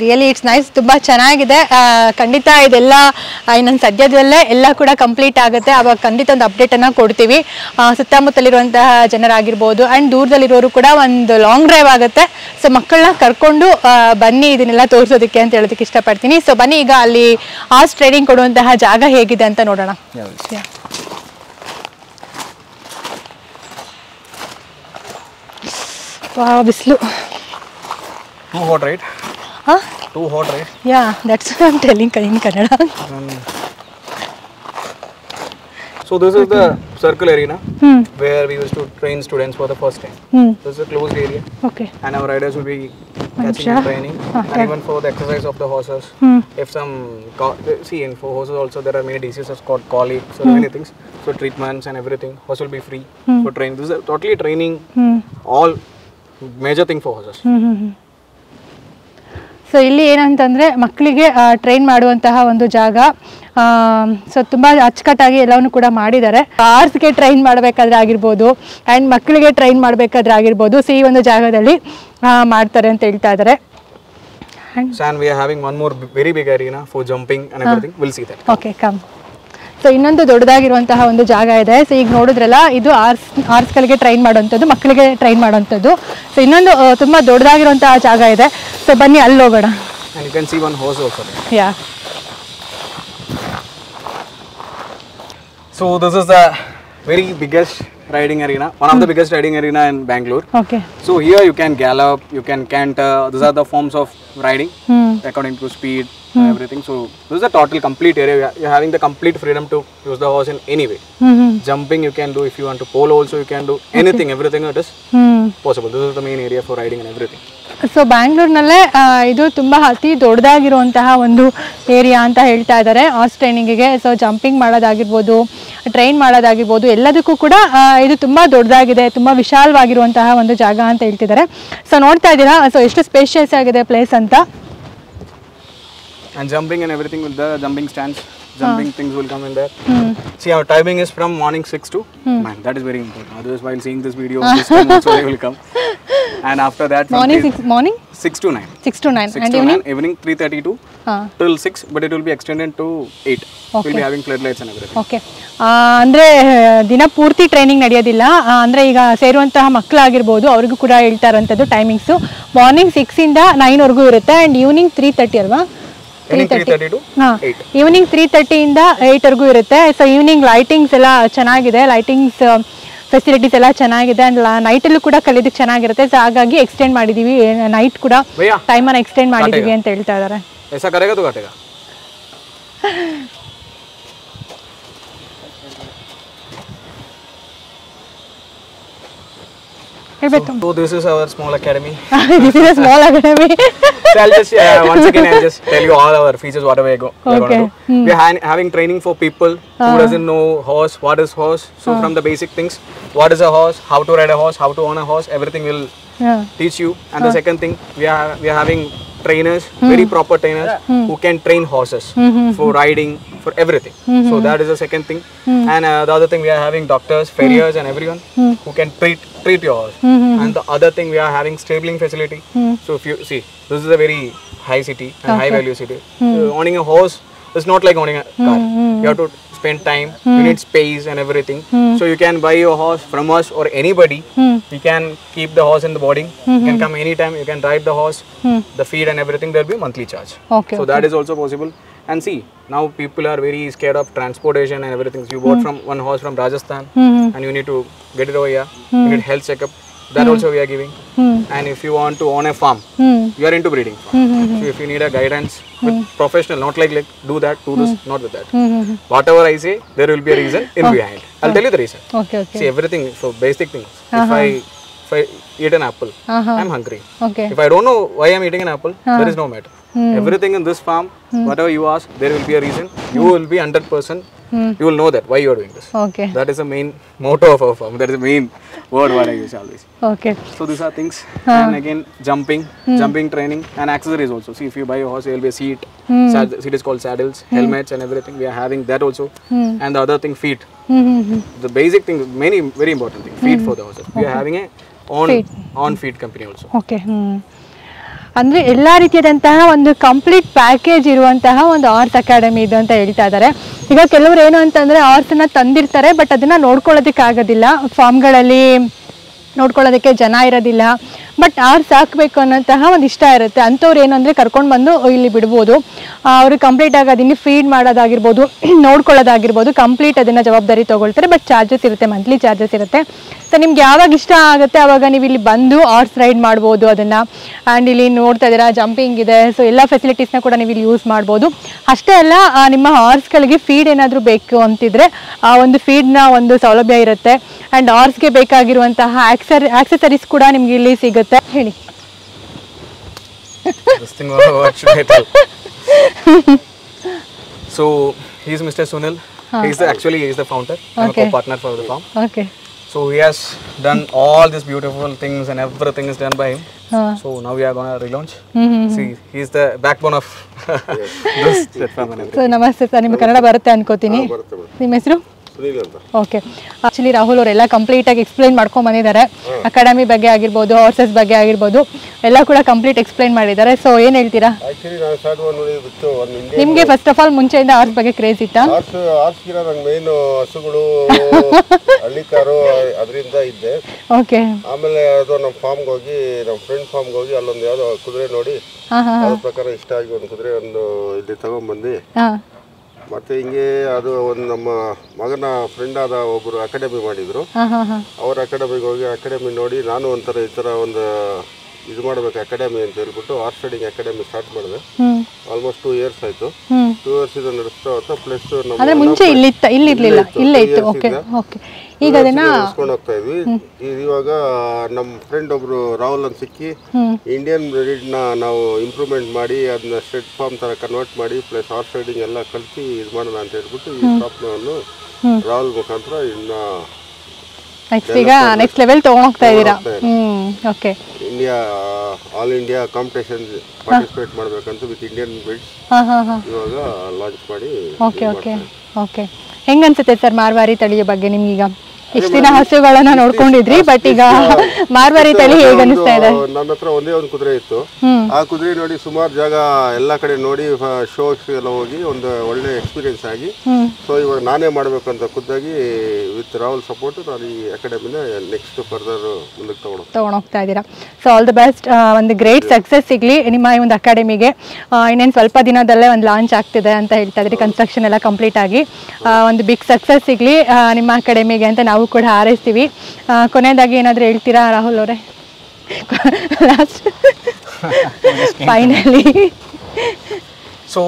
Really it's nice. ತುಂಬ ಚೆನ್ನಾಗಿದೆ. ಖಂಡಿತ ಇದೆಲ್ಲ ಇನ್ನೊಂದು ಸದ್ಯದಲ್ಲೇ ಎಲ್ಲ ಕೂಡ ಕಂಪ್ಲೀಟ್ ಆಗುತ್ತೆ. ಆವಾಗ ಖಂಡಿತ ಒಂದು ಅಪ್ಡೇಟನ್ನು ಕೊಡ್ತೀವಿ. ಸುತ್ತಮುತ್ತಲಿರುವಂತಹ ಜನರಾಗಿರ್ಬೋದು ಆ್ಯಂಡ್ ದೂರದಲ್ಲಿರೋರು ಕೂಡ ಒಂದು ಲಾಂಗ್ ಡ್ರೈವ್ ಆಗುತ್ತೆ. ಸೊ ಮಕ್ಕಳನ್ನ ಕರ್ಕೊಂಡು ಬನ್ನಿ ಇದನ್ನೆಲ್ಲ ತೋರಿಸೋದಕ್ಕೆ ಅಂತ ಹೇಳೋದಕ್ಕೆ ಇಷ್ಟಪಡ್ತೀನಿ. ಸೊ ಬನ್ನಿ ಈಗ ಅಲ್ಲಿ ಹಾರ್ಸ್ ಟ್ರೈನಿಂಗ್ ಕೊಡುವಂತಹ ಜಾಗ ಹೇಗಿದೆ ಅಂತ ನೋಡೋಣ. ಬಿಸಿಲು. Too hot, right? Huh? Too hot, right? Yeah, that's what I'm telling in Kannada. So this is the circle arena where we used to train students for the first time. This is a closed area. Okay. And our riders will be catching and training, and even for the exercise of the horses. If some see in for horses also there are many diseases called colic, so many things. So treatments and everything, horse will be free for training. This is totally training, all major thing for horses. So ಇಲ್ಲಿ ಏನಂತಂದರೆ ಮಕ್ಕಳಿಗೆ train ಮಾಡುವಂತಹ ಒಂದು ಜಾಗ. So ತುಂಬ ಅಚ್ಚುಕಟ್ಟಾಗಿ ಎಲ್ಲವನ್ನು ಕೂಡ ಮಾಡಿದ್ದಾರೆ. ಆರ್ಸ್ಗೆ ಟ್ರೈನ್ ಮಾಡಬೇಕಾದ್ರೆ ಆಗಿರ್ಬೋದು ಆ್ಯಂಡ್ ಮಕ್ಕಳಿಗೆ ಟ್ರೈನ್ ಮಾಡಬೇಕಾದ್ರೆ ಆಗಿರ್ಬೋದು, ಸೊ ಈ ಒಂದು ಜಾಗದಲ್ಲಿ ಮಾಡ್ತಾರೆ ಅಂತ ಹೇಳ್ತಾ ಇದ್ದಾರೆ. And we are having one more very big arena for jumping and everything. We'll see that. Okay, come. So ಇನ್ನೊಂದು ದೊಡ್ಡದಾಗಿರುವಂತಹ ಒಂದು ಜಾಗ ಇದೆ. ಸೊ ಈಗ ನೋಡಿದ್ರಲ್ಲ, ಇದು ಆರ್ಸ್ಗಳಿಗೆ ಟ್ರೈನ್ ಮಾಡುವಂಥದ್ದು, ಮಕ್ಕಳಿಗೆ ಟ್ರೈನ್ ಮಾಡುವಂಥದ್ದು. ಸೊ ಇನ್ನೊಂದು ತುಂಬ ದೊಡ್ಡದಾಗಿರುವಂತಹ ಜಾಗ ಇದೆ. ಸೊ ಬನ್ನಿ ಅಲ್ಲಿ ಹೋಗೋಣ. And you can see one horse also. Yeah. So this is the very biggest riding arena, one of the biggest riding arena in Bangalore. Okay. So here you can gallop, you can canter. These are the forms of riding according to speed and everything. So this is a total complete area. You're having the complete freedom to use the horse in any way. Jumping you can do, if you want to pole also you can do anything, everything it is possible. This is the main area for riding and everything. So ಬ್ಯಾಂಗ್ಳೂರ್ನಲ್ಲೇ ಇದು ತುಂಬ ಅತಿ ದೊಡ್ಡದಾಗಿರುವಂತಹ ಒಂದು area ಅಂತ ಹೇಳ್ತಾ ಇದ್ದಾರೆ horse ಟ್ರೈನಿಂಗಿಗೆ. ಸೊ ಜಂಪಿಂಗ್ ಮಾಡೋದಾಗಿರ್ಬೋದು, ಟ್ರೈನ್ ಮಾಡೋದಾಗಿರ್ಬೋದು, ಎಲ್ಲದಕ್ಕೂ ಕೂಡ ಇದು ತುಂಬ ದೊಡ್ಡದಾಗಿದೆ, ತುಂಬ ವಿಶಾಲವಾಗಿರುವಂತಹ ಒಂದು ಜಾಗ ಅಂತ ಹೇಳ್ತಿದ್ದಾರೆ. ಸೊ ನೋಡ್ತಾ ಇದ್ದೀರಾ, ಸೊ ಎಷ್ಟು ಸ್ಪೇಷಿಯಸ್ ಆಗಿದೆ ಪ್ಲೇಸ್ ಅಂತ. And jumping and everything with the jumping stands, jumping things will come in there. See, our timing is from morning 6 to 9. That is very important. Otherwise, while seeing this video, this time also they will come. And after that, from morning 6 to 9. 6 to 9. 6 to 9. Evening 3:30 to till 6, but it will be extended to 8. We'll be having floodlights and everything. Okay, ಅಂದರೆ ದಿನ ಪೂರ್ತಿ training ನಡೆಯೋದಿಲ್ಲ. ಅಂದರೆ ಈಗ ಸೇರುವಂತಹ ಮಕ್ಕಳಾಗಿರ್ಬೋದು ಅವ್ರಿಗೂ ಕೂಡ ಹೇಳ್ತಾ ಇರೋಂಥದ್ದು timings morning 6ಇಂದ 9ವರೆಗೂ ಇರುತ್ತೆ. ಆ್ಯಂಡ್ ಈವ್ನಿಂಗ್ 3:30 ಅಲ್ವಾ? 3:30 to 8. ಈವ್ನಿಂಗ್ 3:30ಇಂದ 8ವರೆಗೂ ಇರುತ್ತೆ. ಸೊ ಈವ್ನಿಂಗ್ ಲೈಟಿಂಗ್ಸ್ ಎಲ್ಲ ಚೆನ್ನಾಗಿದೆ, ಲೈಟಿಂಗ್ಸ್ ಫೆಸಿಲಿಟೀಸ್ ಎಲ್ಲ ಚೆನ್ನಾಗಿದೆ. ಆ್ಯಂಡ್ ನೈಟಲ್ಲೂ ಕೂಡ ಕಲಿಯೋದಕ್ಕೆ ಚೆನ್ನಾಗಿರುತ್ತೆ. ಸೊ ಹಾಗಾಗಿ ಎಕ್ಸ್ಟೆಂಡ್ ಮಾಡಿದ್ದೀವಿ, ನೈಟ್ ಕೂಡ ಟೈಮನ್ನು ಎಕ್ಸ್ಟೆಂಡ್ ಮಾಡಿದ್ದೀವಿ ಅಂತ ಹೇಳ್ತಾ ಇದ್ದಾರೆ. So this is our small academy. This is a small academy. So I'll just once again I'll just tell you all our features, whatever we're going to do. We are having training for people who doesn't know horse, what is horse. So from the basic things, what is a horse, how to ride a horse, how to own a horse, everything will teach you. And the second thing, we are having trainers, very proper trainers who can train horses for riding, for everything. So that is the second thing. And the other thing, we are having doctors, farriers and everyone who can treat your horse. And the other thing, we are having stabling facility. So if you see, this is a very high city and high value city. Owning a horse is not like owning a car. You have to spend time, you need space and everything. So you can buy your horse from us or anybody. You can keep the horse in the boarding. You can come anytime, you can ride the horse, the feed and everything, there will be monthly charge. Okay, so that is also possible. And see, now people are very scared of transportation and everything. So you bought from one horse from Rajasthan and you need to get it over here. You need health checkup. That also we are giving. And if you want to own a farm, you are into breeding farm. So if you need a guidance with professional, not like do that, do this, not with that. Whatever I say, there will be a reason in behind. I'll tell you the reason. Okay. See, everything, so basic things. If I eat an apple, I'm hungry. Okay. If I don't know why I'm eating an apple, there is no matter. Everything in this farm, whatever you ask, there will be a reason. You will be 100%. You will know that why you are doing this. Okay. That is the main motto of our farm. That is the main word what I use always. Okay. So these are things. And again, jumping training and accessories also. See, if you buy a horse, there will be a seat. Seat is called saddles, helmets and everything. We are having that also. And the other thing, feet. The basic thing, many very important thing, feet for the horses. We are having a on feed company also. Okay. ಅಂದರೆ ಎಲ್ಲ ರೀತಿಯಾದಂತಹ ಒಂದು complete package ಇರುವಂತಹ ಒಂದು horse academy ಇದು ಅಂತ ಹೇಳ್ತಾ ಇದ್ದಾರೆ. ಈಗ ಕೆಲವರು ಏನು ಅಂತಂದರೆ ಹಾರ್ಸನ್ನು ತಂದಿರ್ತಾರೆ, ಬಟ್ ಅದನ್ನು ನೋಡ್ಕೊಳ್ಳೋದಕ್ಕಾಗೋದಿಲ್ಲ, ಫಾರ್ಮ್ಗಳಲ್ಲಿ ನೋಡ್ಕೊಳ್ಳೋದಕ್ಕೆ ಜನ ಇರೋದಿಲ್ಲ, ಬಟ್ ಹಾರ್ಸ್ ಸಾಕಬೇಕು ಅನ್ನೋಂತಹ ಒಂದು ಇಷ್ಟ ಇರುತ್ತೆ. ಅಂಥವ್ರು ಏನು ಅಂದರೆ ಕರ್ಕೊಂಡು ಬಂದು ಇಲ್ಲಿ ಬಿಡ್ಬೋದು. ಅವರು ಕಂಪ್ಲೀಟಾಗಿ ಅದನ್ನು ಫೀಡ್ ಮಾಡೋದಾಗಿರ್ಬೋದು, ನೋಡ್ಕೊಳ್ಳೋದಾಗಿರ್ಬೋದು, ಕಂಪ್ಲೀಟ್ ಅದನ್ನು ಜವಾಬ್ದಾರಿ ತೊಗೊಳ್ತಾರೆ. ಬಟ್ ಚಾರ್ಜಸ್ ಇರುತ್ತೆ, ಮಂತ್ಲಿ ಚಾರ್ಜಸ್ ಇರುತ್ತೆ. ಸೊ ನಿಮ್ಗೆ ಯಾವಾಗ ಇಷ್ಟ ಆಗುತ್ತೆ ಆವಾಗ ನೀವು ಇಲ್ಲಿ ಬಂದು ಹಾರ್ಸ್ ರೈಡ್ ಮಾಡ್ಬೋದು ಅದನ್ನು. ಆ್ಯಂಡ್ ಇಲ್ಲಿ ನೋಡ್ತಾ ಇದ್ದೀರಾ ಜಂಪಿಂಗ್ ಇದೆ. ಸೊ ಎಲ್ಲ ಫೆಸಿಲಿಟೀಸ್ನ ಕೂಡ ನೀವು ಇಲ್ಲಿ ಯೂಸ್ ಮಾಡ್ಬೋದು. ಅಷ್ಟೇ ಅಲ್ಲ, ನಿಮ್ಮ ಹಾರ್ಸ್ಗಳಿಗೆ ಫೀಡ್ ಏನಾದರೂ ಬೇಕು ಅಂತಿದ್ರೆ ಆ ಒಂದು ಫೀಡ್ನ ಒಂದು ಸೌಲಭ್ಯ ಇರುತ್ತೆ. ಆ್ಯಂಡ್ ಹಾರ್ಸ್ಗೆ ಬೇಕಾಗಿರುವಂತಹ ಆಕ್ಸೆಸರೀಸ್ ಕೂಡ ನಿಮ್ಗೆ ಇಲ್ಲಿ ಸಿಗುತ್ತೆ. ಹೇಳಿ. This thing, what should I tell? So he's Mr. Sunil. Actually he is the founder. I'm a co-partner for the farm. Okay. So he has done all these beautiful things and everything is done by him. So now we are gonna relaunch. See, he's the backbone of this platform and everything. So ನಮಸ್ತೆ sir, ನಿಮಗೆ ಕನ್ನಡ ಬರುತ್ತೆ ಅನ್ಕೋತೀನಿ. ನಿಮ್ಮ ಹೆಸರು? ಸುನೀಲ್ ಅಂತ. Okay. Actually Rahul ಅವರೆಲ್ಲ ಕಂಪ್ಲೀಟಾಗಿ explain ಮಾಡ್ಕೊಂಡು ಬಂದಿದ್ದಾರೆ. ಅಕಾಡೆಮಿ ಬಗ್ಗೆ ಆಗಿರ್ಬೋದು, ಹಾರ್ಸಸ್ ಬಗ್ಗೆ ಆಗಿರ್ಬೋದು, ಎಲ್ಲ ಕೂಡ ಕಂಪ್ಲೀಟ್ ಎಕ್ಸ್ಪ್ಲೈನ್ ಮಾಡಿದ್ದಾರೆ. ಸೊ ಏನು ಹೇಳ್ತೀರಾ? ಆಕ್ಚುಲಿ ನಾನು ಸ್ಟಾರ್ಟ್ ಮಾಡಿ ಬಿಟ್ಟು ಒಂದು ಇಂಡಿಯನ್ ನಿಮಗೆ ಫಸ್ಟ್ ಆಫ್ ಆಲ್ ಮುಂಚೆಯಿಂದ ಹಾರ್ಸ್ ಬಗ್ಗೆ ಕ್ರೇಜ್ ಇತ್ತಾ? ಹಾರ್ಸ್ಗಿರ ನಂಗೆ ಮೇನ್ ಹಸುಗಳು ಹಳ್ಳಿಕಾರು ಅದರಿಂದ ಇದ್ದೆ. ಓಕೆ. ಆಮೇಲೆ ಅದು ನಮ್ಮ ಫಾರ್ಮ್ಗೆ ಹೋಗಿ, ನಮ್ಮ ಫ್ರೆಂಡ್ ಫಾರ್ಮ್ಗೆ ಹೋಗಿ ಅಲ್ಲೊಂದು ಯಾವುದೋ ಕುದುರೆ ನೋಡಿ ಅದ್ರ ಪ್ರಕಾರ ಇಷ್ಟ ಆಗಿ ಒಂದು ಕುದುರೆ ಒಂದು ಇಲ್ಲಿ ತಗೊಂಡ್ಬಂದು ಮತ್ತೆ ಹಿಂಗೆ ಅದು ಒಂದು ನಮ್ಮ ಮಗನ ಫ್ರೆಂಡ್ ಆದ ಒಬ್ಬರು ಅಕಾಡೆಮಿ ಮಾಡಿದ್ರು. ಅವ್ರ ಅಕಾಡೆಮಿಗೆ ಹೋಗಿ ಅಕಾಡೆಮಿ ನೋಡಿ ನಾನು ಒಂಥರ ಈ ಥರ ಒಂದು ಇದು ಮಾಡಬೇಕು ಅಕಾಡೆಮಿ ಅಂತ ಹೇಳ್ಬಿಟ್ಟು ಹಾರ್ಸ್ ರೈಡಿಂಗ್ ಅಕಾಡೆಮಿ ಸ್ಟಾರ್ಟ್ ಮಾಡಿದೆ. ಆಲ್ಮೋಸ್ಟ್ 2 years ಆಯ್ತು. 2 years ಇದು ನಡೆಸ್ತಾ ಹೋಗ್ತಾ ಪ್ಲಸ್ ಅಂದ್ರೆ ಮುಂಚೆ ಇಲ್ಲಿರ್ಲಿಲ್ಲ, ಇಲ್ಲೇ ಇತ್ತು. Okay okay. ಈಗ ಅದನ್ನ ನಡೆಸ್ಕೊಂಡು ಹೋಗ್ತಾ ಇದ್ವಿ. ಇವಾಗ ನಮ್ಮ ಫ್ರೆಂಡ್ ಒಬ್ರು ರಾಹುಲ್ ಅಂತ ಸಿಕ್ಕಿ ಇಂಡಿಯನ್ ಬ್ರೀಡ್ನ ನಾವು ಇಂಪ್ರೂವ್ಮೆಂಟ್ ಮಾಡಿ ಅದನ್ನ ಸ್ಟೆಡ್ ಫಾರ್ಮ್ ತರ ಕನ್ವರ್ಟ್ ಮಾಡಿ ಪ್ಲಸ್ ಹಾರ್ಸ್ ರೈಡಿಂಗ್ ಎಲ್ಲ ಕಲಿಸಿ ಇದು ಮಾಡೋಣ ಅಂತ ಹೇಳ್ಬಿಟ್ಟು ಈ ಪ್ರಾಪ್ನವನ್ನು ರಾಹುಲ್ ಮುಖಾಂತರ ಇನ್ನ ನೆಕ್ಸ್ಟ್ ಲೆವೆಲ್ ತಗೊಂಡು ಹೋಗ್ತಾ ಇದ್ದೀರಾ. Okay. India all India competition participate ಮಾಡಬೇಕಂತ ವಿತ್ ಇಂಡಿಯನ್ ಬ್ರೀಡ್ಸ್ ಇವಾಗ ಲಾಂಚ್ ಮಾಡಿ. Okay okay okay. ಹೆಂಗನ್ಸುತ್ತೆ ಸರ್ ಮಾರ್ವಾರಿ ತಳಿಯ ಬಗ್ಗೆ ನಿಮ್ಗೀಗ? ಇಷ್ಟು ದಿನ ಹಸುಗಳನ್ನ ನೋಡ್ಕೊಂಡಿದ್ರಿ, ಬಟ್ ಈಗ ಮಾರ್ವಾರಿ ತಳಿ ಹೇಗೆ ಅನಿಸ್ತಾ ಇದೆ? ನನ್ನ ಹತ್ರ ಒಂದೇ ಒಂದು ಕುದುರೆ ಇತ್ತು. ಆ ಕುದುರೆ ನೋಡಿ ಸುಮಾರು ಜಾಗ ಎಲ್ಲ ಕಡೆ ನೋಡಿ ಶೋಸ್ ಎಲ್ಲ ಹೋಗಿ ಒಂದು ಒಳ್ಳೆ ಎಕ್ಸ್ಪೀರಿಯನ್ಸ್ ಆಗಿ ಸೊ ಇವಾಗ ನಾನೇ ಮಾಡ್ಬೇಕಂತ ಖುದ್ದಾಗಿ ವಿತ್ ರಾಹುಲ್ ಸಪೋರ್ಟ್ ನಾನು ಈ ಅಕಾಡೆಮಿನ ನೆಕ್ಸ್ಟ್ ಫರ್ದರ್ ಮುಂದಕ್ಕೆ ತಗೊಂಡೋಗ್ತಾ ಇದ್ದೀರಾ. So all the best. ಒಂದು ಗ್ರೇಟ್ ಸಕ್ಸಸ್ ಸಿಗಲಿ ನಿಮ್ಮ ಈ ಒಂದು ಅಕಾಡೆಮಿಗೆ. ಇನ್ನೇನು ಸ್ವಲ್ಪ ದಿನದಲ್ಲೇ ಒಂದು ಲಾಂಚ್ ಆಗ್ತಿದೆ ಅಂತ ಹೇಳ್ತಾ ಇದ್ರಿ, ಕನ್ಸ್ಟ್ರಕ್ಷನ್ ಎಲ್ಲ ಕಂಪ್ಲೀಟ್ ಆಗಿ ಒಂದು ಬಿಗ್ ಸಕ್ಸಸ್ ಸಿಗಲಿ ನಿಮ್ಮ ಅಕಾಡೆಮಿಗೆ ಅಂತ ನಾವು ಕೂಡ ಹಾರೈಸ್ತೀವಿ. ಕೊನೆಯದಾಗಿ ಏನಾದರೂ ಹೇಳ್ತೀರಾ ರಾಹುಲ್ ಅವರೇ? Last finally. So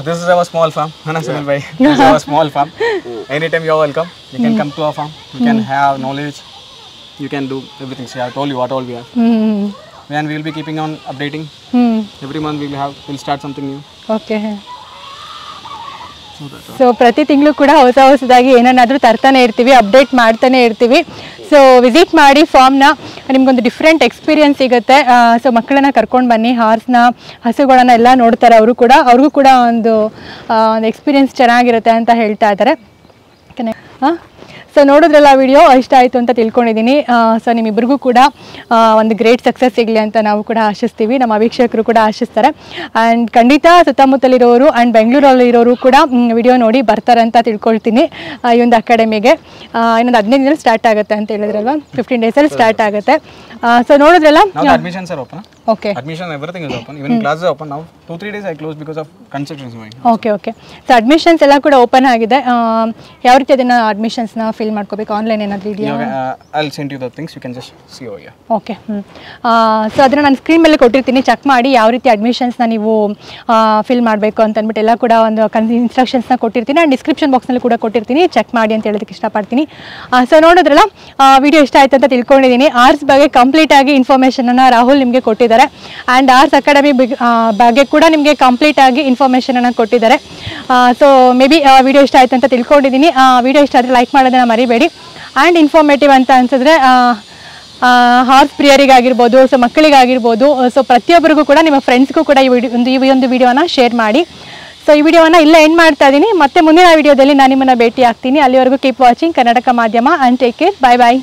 this is our small farm. Sunil bhai, this is our small farm. Anytime you are welcome. You can come to our farm. You can have knowledge. You can do everything. See, I told you what all we have. And we will be keeping on updating. Every month we'll start something new. Okay. So ಪ್ರತಿ ತಿಂಗಳು ಕೂಡ ಹೊಸದಾಗಿ ಏನನ್ನಾದರೂ ತರ್ತಾನೆ ಇರ್ತೀವಿ, update ಮಾಡ್ತಾನೆ ಇರ್ತೀವಿ. So visit ಮಾಡಿ ಫಾರ್ಮ್ನ, ನಿಮ್ಗೊಂದು ಡಿಫ್ರೆಂಟ್ ಎಕ್ಸ್ಪೀರಿಯನ್ಸ್ ಸಿಗುತ್ತೆ. ಸೊ ಮಕ್ಕಳನ್ನ ಕರ್ಕೊಂಡು ಬನ್ನಿ, ಹಾರ್ಸ್ನ ಹಸುಗಳನ್ನ ಎಲ್ಲ ನೋಡ್ತಾರೆ ಅವರು ಕೂಡ, ಅವ್ರಿಗೂ ಕೂಡ ಒಂದು ಎಕ್ಸ್ಪೀರಿಯನ್ಸ್ ಚೆನ್ನಾಗಿರುತ್ತೆ ಅಂತ ಹೇಳ್ತಾ ಇದ್ದಾರೆ. ಸೊ ನೋಡಿದ್ರಲ್ಲ ವಿಡಿಯೋ, ಇಷ್ಟ ಆಯಿತು ಅಂತ ತಿಳ್ಕೊಂಡಿದ್ದೀನಿ. ಸೊ ನಿಮ್ಮಿಬ್ಬರಿಗೂ ಕೂಡ ಒಂದು ಗ್ರೇಟ್ ಸಕ್ಸಸ್ ಸಿಗಲಿ ಅಂತ ನಾವು ಕೂಡ ಆಶಿಸ್ತೀವಿ, ನಮ್ಮ ವೀಕ್ಷಕರು ಕೂಡ ಆಶಿಸ್ತಾರೆ. ಆ್ಯಂಡ್ ಖಂಡಿತ ಸುತ್ತಮುತ್ತಲಿರೋರು ಆ್ಯಂಡ್ ಬೆಂಗಳೂರಲ್ಲಿರೋರು ಕೂಡ ವಿಡಿಯೋ ನೋಡಿ ಬರ್ತಾರೆ ಅಂತ ತಿಳ್ಕೊಳ್ತೀನಿ ಈ ಒಂದು ಅಕಾಡೆಮಿಗೆ. ಇನ್ನೊಂದು 15 ದಿನ ಸ್ಟಾರ್ಟ್ ಆಗುತ್ತೆ ಅಂತ ಹೇಳಿದ್ರಲ್ವ, 15 ಡೇಸಲ್ಲಿ ಸ್ಟಾರ್ಟ್ ಆಗುತ್ತೆ. ಸೊ ನೋಡಿದ್ರಲ್ಲ, admissions are open. Okay. Admission, everything is open. Even classes are open now. 2-3 days I closed because of construction is going. Okay okay. So admissions ಎಲ್ಲ ಕೂಡ ಓಪನ್ ಆಗಿದೆ. ಯಾವ ರೀತಿ ಅದನ್ನು ಅಡ್ಮಿಷನ್ಸ್ನ ಫಿಲ್ ಮಾಡ್ಕೋಬೇಕು? ಆನ್ಲೈನ್ ಏನಾದರೂ ಇದೆಯಾ? I'll send you the things. You can just see over here. Okay. So ಅದನ್ನು ನಾನು ಸ್ಕ್ರೀನ್ ಮೇಲೆ ಕೊಟ್ಟಿರ್ತೀನಿ, ಚೆಕ್ ಮಾಡಿ ಯಾವ ರೀತಿ ಅಡ್ಮಿಷನ್ಸ್ನ ನೀವು ಫಿಲ್ ಮಾಡಬೇಕು ಅಂತ ಅಂದ್ಬಿಟ್ಟು ಎಲ್ಲ ಕೂಡ ಒಂದು ಇನ್ಸ್ಟ್ರಕ್ಷನ್ಸ್ನ ಕೊಟ್ಟಿರ್ತೀನಿ. ಆ್ಯಂಡ್ ಡಿಸ್ಕ್ರಿಪ್ಷನ್ ಬಾಕ್ಸ್ನಲ್ಲಿ ಕೂಡ ಕೊಟ್ಟಿರ್ತೀನಿ, ಚೆಕ್ ಮಾಡಿ ಅಂತ ಹೇಳೋದಕ್ಕೆ ಇಷ್ಟಪಡ್ತೀನಿ. ಸೊ ನೋಡಿದ್ರಲ್ಲ, ವಿಡಿಯೋ ಇಷ್ಟ ಆಯಿತು ಅಂತ ತಿಳ್ಕೊಂಡಿದ್ದೀನಿ. ಆರ್ಟ್ಸ್ ಬಗ್ಗೆ ಕಂಪ್ಲೀಟ್ ಆಗಿ ಇನ್ಫಾರ್ಮೇಷನನ್ನು ರಾಹುಲ್ ನಿಮಗೆ ಕೊಟ್ಟಿದ್ದಾರೆ. ಆ್ಯಂಡ್ ಆರ್ಟ್ಸ್ ಅಕಾಡೆಮಿ ಬಗ್ಗೆ ಕೂಡ ನಿಮಗೆ ಕಂಪ್ಲೀಟ್ ಆಗಿ ಇನ್ಫಾರ್ಮೇಷನನ್ನು ಕೊಟ್ಟಿದ್ದಾರೆ. ಸೊ ಮೇ ಬಿ ವಿಡಿಯೋ ಇಷ್ಟ ಆಯಿತು ಅಂತ ತಿಳ್ಕೊಂಡಿದ್ದೀನಿ. ವಿಡಿಯೋ ಇಷ್ಟ ಆದರೆ ಲೈಕ್ ಮಾಡೋದನ್ನು ಮರಿಬೇಡಿ. ಆ್ಯಂಡ್ ಇನ್ಫಾರ್ಮೇಟಿವ್ ಅಂತ ಅನ್ಸಿದ್ರೆ ಹಾರ್ಸ್ ಪ್ರಿಯರಿಗಾಗಿರ್ಬೋದು, ಸೊ ಮಕ್ಕಳಿಗಾಗಿರ್ಬೋದು, ಸೊ ಪ್ರತಿಯೊಬ್ಬರಿಗೂ ಕೂಡ ನಿಮ್ಮ ಫ್ರೆಂಡ್ಸ್ಗೂ ಕೂಡ ಈ ಒಂದು ವಿಡಿಯೋನ ಶೇರ್ ಮಾಡಿ. ಸೊ ಈ ವಿಡಿಯೋನ ಇಲ್ಲೇ ಎಂಡ್ ಮಾಡ್ತಾ ಇದ್ದೀನಿ. ಮತ್ತೆ ಮುಂದಿನ ವಿಡಿಯೋದಲ್ಲಿ ನಾನು ನಿಮ್ಮನ್ನು ಭೇಟಿ ಆಗ್ತೀನಿ. ಅಲ್ಲಿವರೆಗೂ keep watching Karnataka Madhyama and take care. Bye bye.